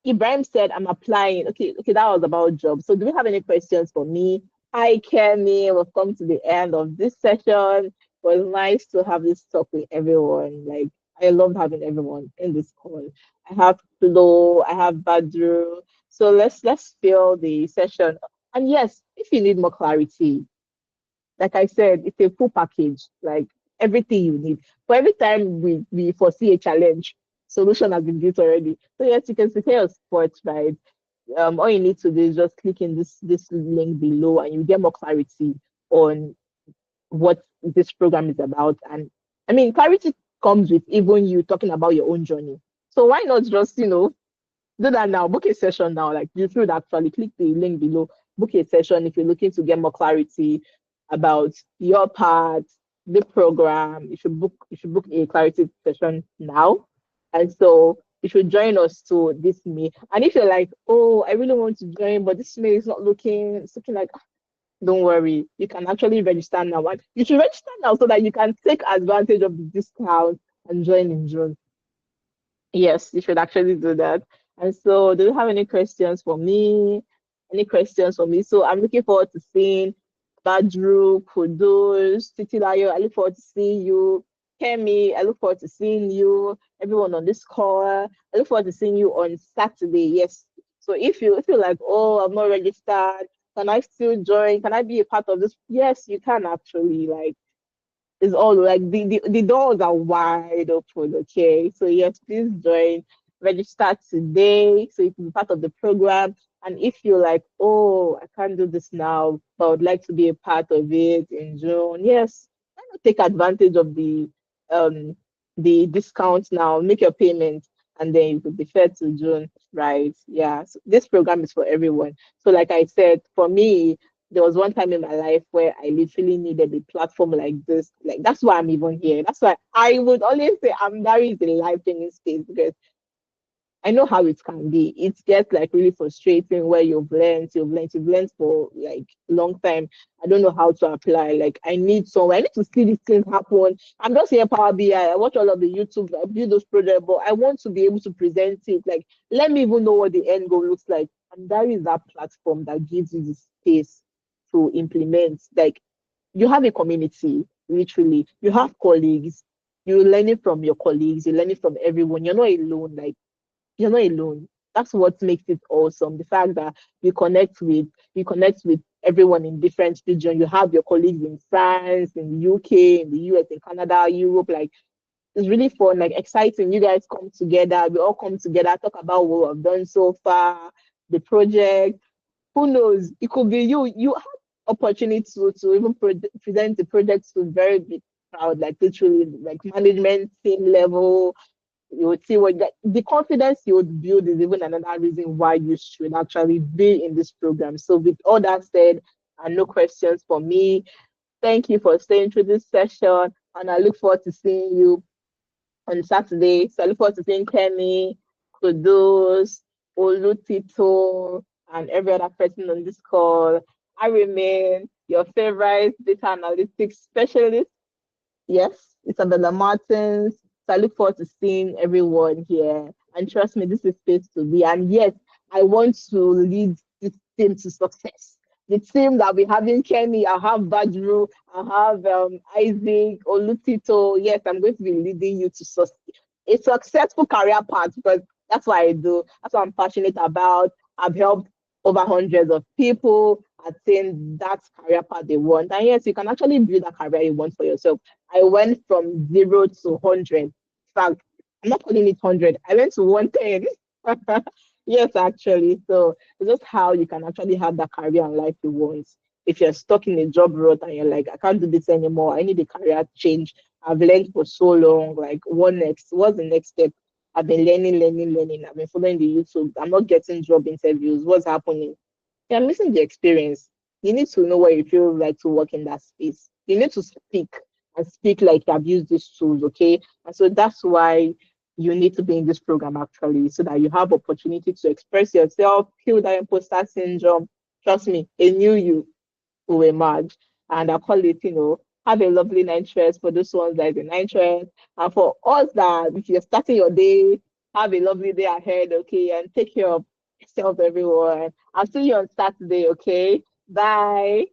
Ibrahim said I'm applying. Okay, that was about jobs. So, do we have any questions for me? Hi, Kemi. We've come to the end of this session. It was nice to have this talk with everyone. Like, I loved having everyone in this call. I have Flo, I have Badru. So let's fill the session. And yes, if you need more clarity, like I said, it's a full package, like everything you need. For every time we foresee a challenge, solution has been built already. So yes, you can secure your sports, right? All you need to do is just click in this link below, and you get more clarity on what this program is about. And I mean, clarity comes with even you talking about your own journey. So why not just do that now. Book a session now. Like you should actually click the link below. Book a session if you're looking to get more clarity about your part, the program. You should book a clarity session now. And so you should join us to this May. And if you're like, oh, I really want to join, but this May is not looking, it's looking like don't worry, you can actually register now. And you should register now so that you can take advantage of the discount and join in June. Yes, you should actually do that. And so, do you have any questions for me? Any questions for me? So, I'm looking forward to seeing Badru, Kudus, Titilayo. I look forward to seeing you. Kemi, I look forward to seeing you. Everyone on this call. I look forward to seeing you on Saturday. Yes. So, if you're like, oh, I'm not registered, can I still join? Can I be a part of this? Yes, you can actually. Like, it's all like the doors are wide open. Okay, so yes, please join, register today so you can be part of the program. And if you're like, oh, I can't do this now, but I would like to be a part of it in June, yes, why not take advantage of um the discount now, make your payment, and then you could defer to June, right? Yeah, so this program is for everyone. So like I said, for me, there was one time in my life where I literally needed a platform like this. Like that's why I'm even here. That's why I would always say I'm married in life in space because I know how it can be. It gets like really frustrating where you've learned for like a long time. I don't know how to apply. Like I need someone, I need to see these things happen. I'm just here Power BI. I watch all of the YouTube, I build those projects, but I want to be able to present it. Like let me even know what the end goal looks like. And that is that platform that gives you the space to implement. Like you have a community, literally. You have colleagues. You're learning from your colleagues. You're learning from everyone. You're not alone. Like you're not alone. That's what makes it awesome. The fact that you connect with everyone in different regions. You have your colleagues in France, in the UK, in the US, in Canada, Europe. Like it's really fun, like exciting. You guys come together, we all come together, talk about what we've done so far, the project. Who knows? It could be you. You have opportunity to even present the project to very big crowd, like literally like management team level. You would see what the confidence you would build is even another reason why you should actually be in this program. So with all that said, and no questions for me, thank you for staying through this session, and I look forward to seeing you on Saturday. So I look forward to seeing Kenny, Kudus, Olutito, and every other person on this call. I remain your favorite data analytics specialist. Yes, Isabella Martins. So I look forward to seeing everyone here. And trust me, this is space to be. And yes, I want to lead this team to success. The team that we having Kenny, I have Badru, I have Isaac, Olutito. Yes, I'm going to be leading you to a successful career path because that's what I do. That's what I'm passionate about. I've helped over hundreds of people attain that career path they want. And yes, you can actually build that career you want for yourself. I went from 0 to 100. In fact, I'm not calling it 100. I went to 110. Yes, actually. So it's just how you can actually have that career and life you want. If you're stuck in a job rut and you're like, I can't do this anymore, I need a career change. I've learned for so long. Like, what next? What's the next step? I've been learning. I've been following the YouTube. I'm not getting job interviews. What's happening? You're missing the experience. You need to know what it feels like to work in that space. You need to speak and speak like you have used these tools, okay? And so that's why you need to be in this program actually, so that you have opportunity to express yourself, kill that imposter syndrome. Trust me, a new you will emerge. And I call it, have a lovely night rest for those ones that is a night rest. And for us that if you're starting your day, have a lovely day ahead, okay? And take care of yourself, everyone. I'll see you on Saturday, okay? Bye.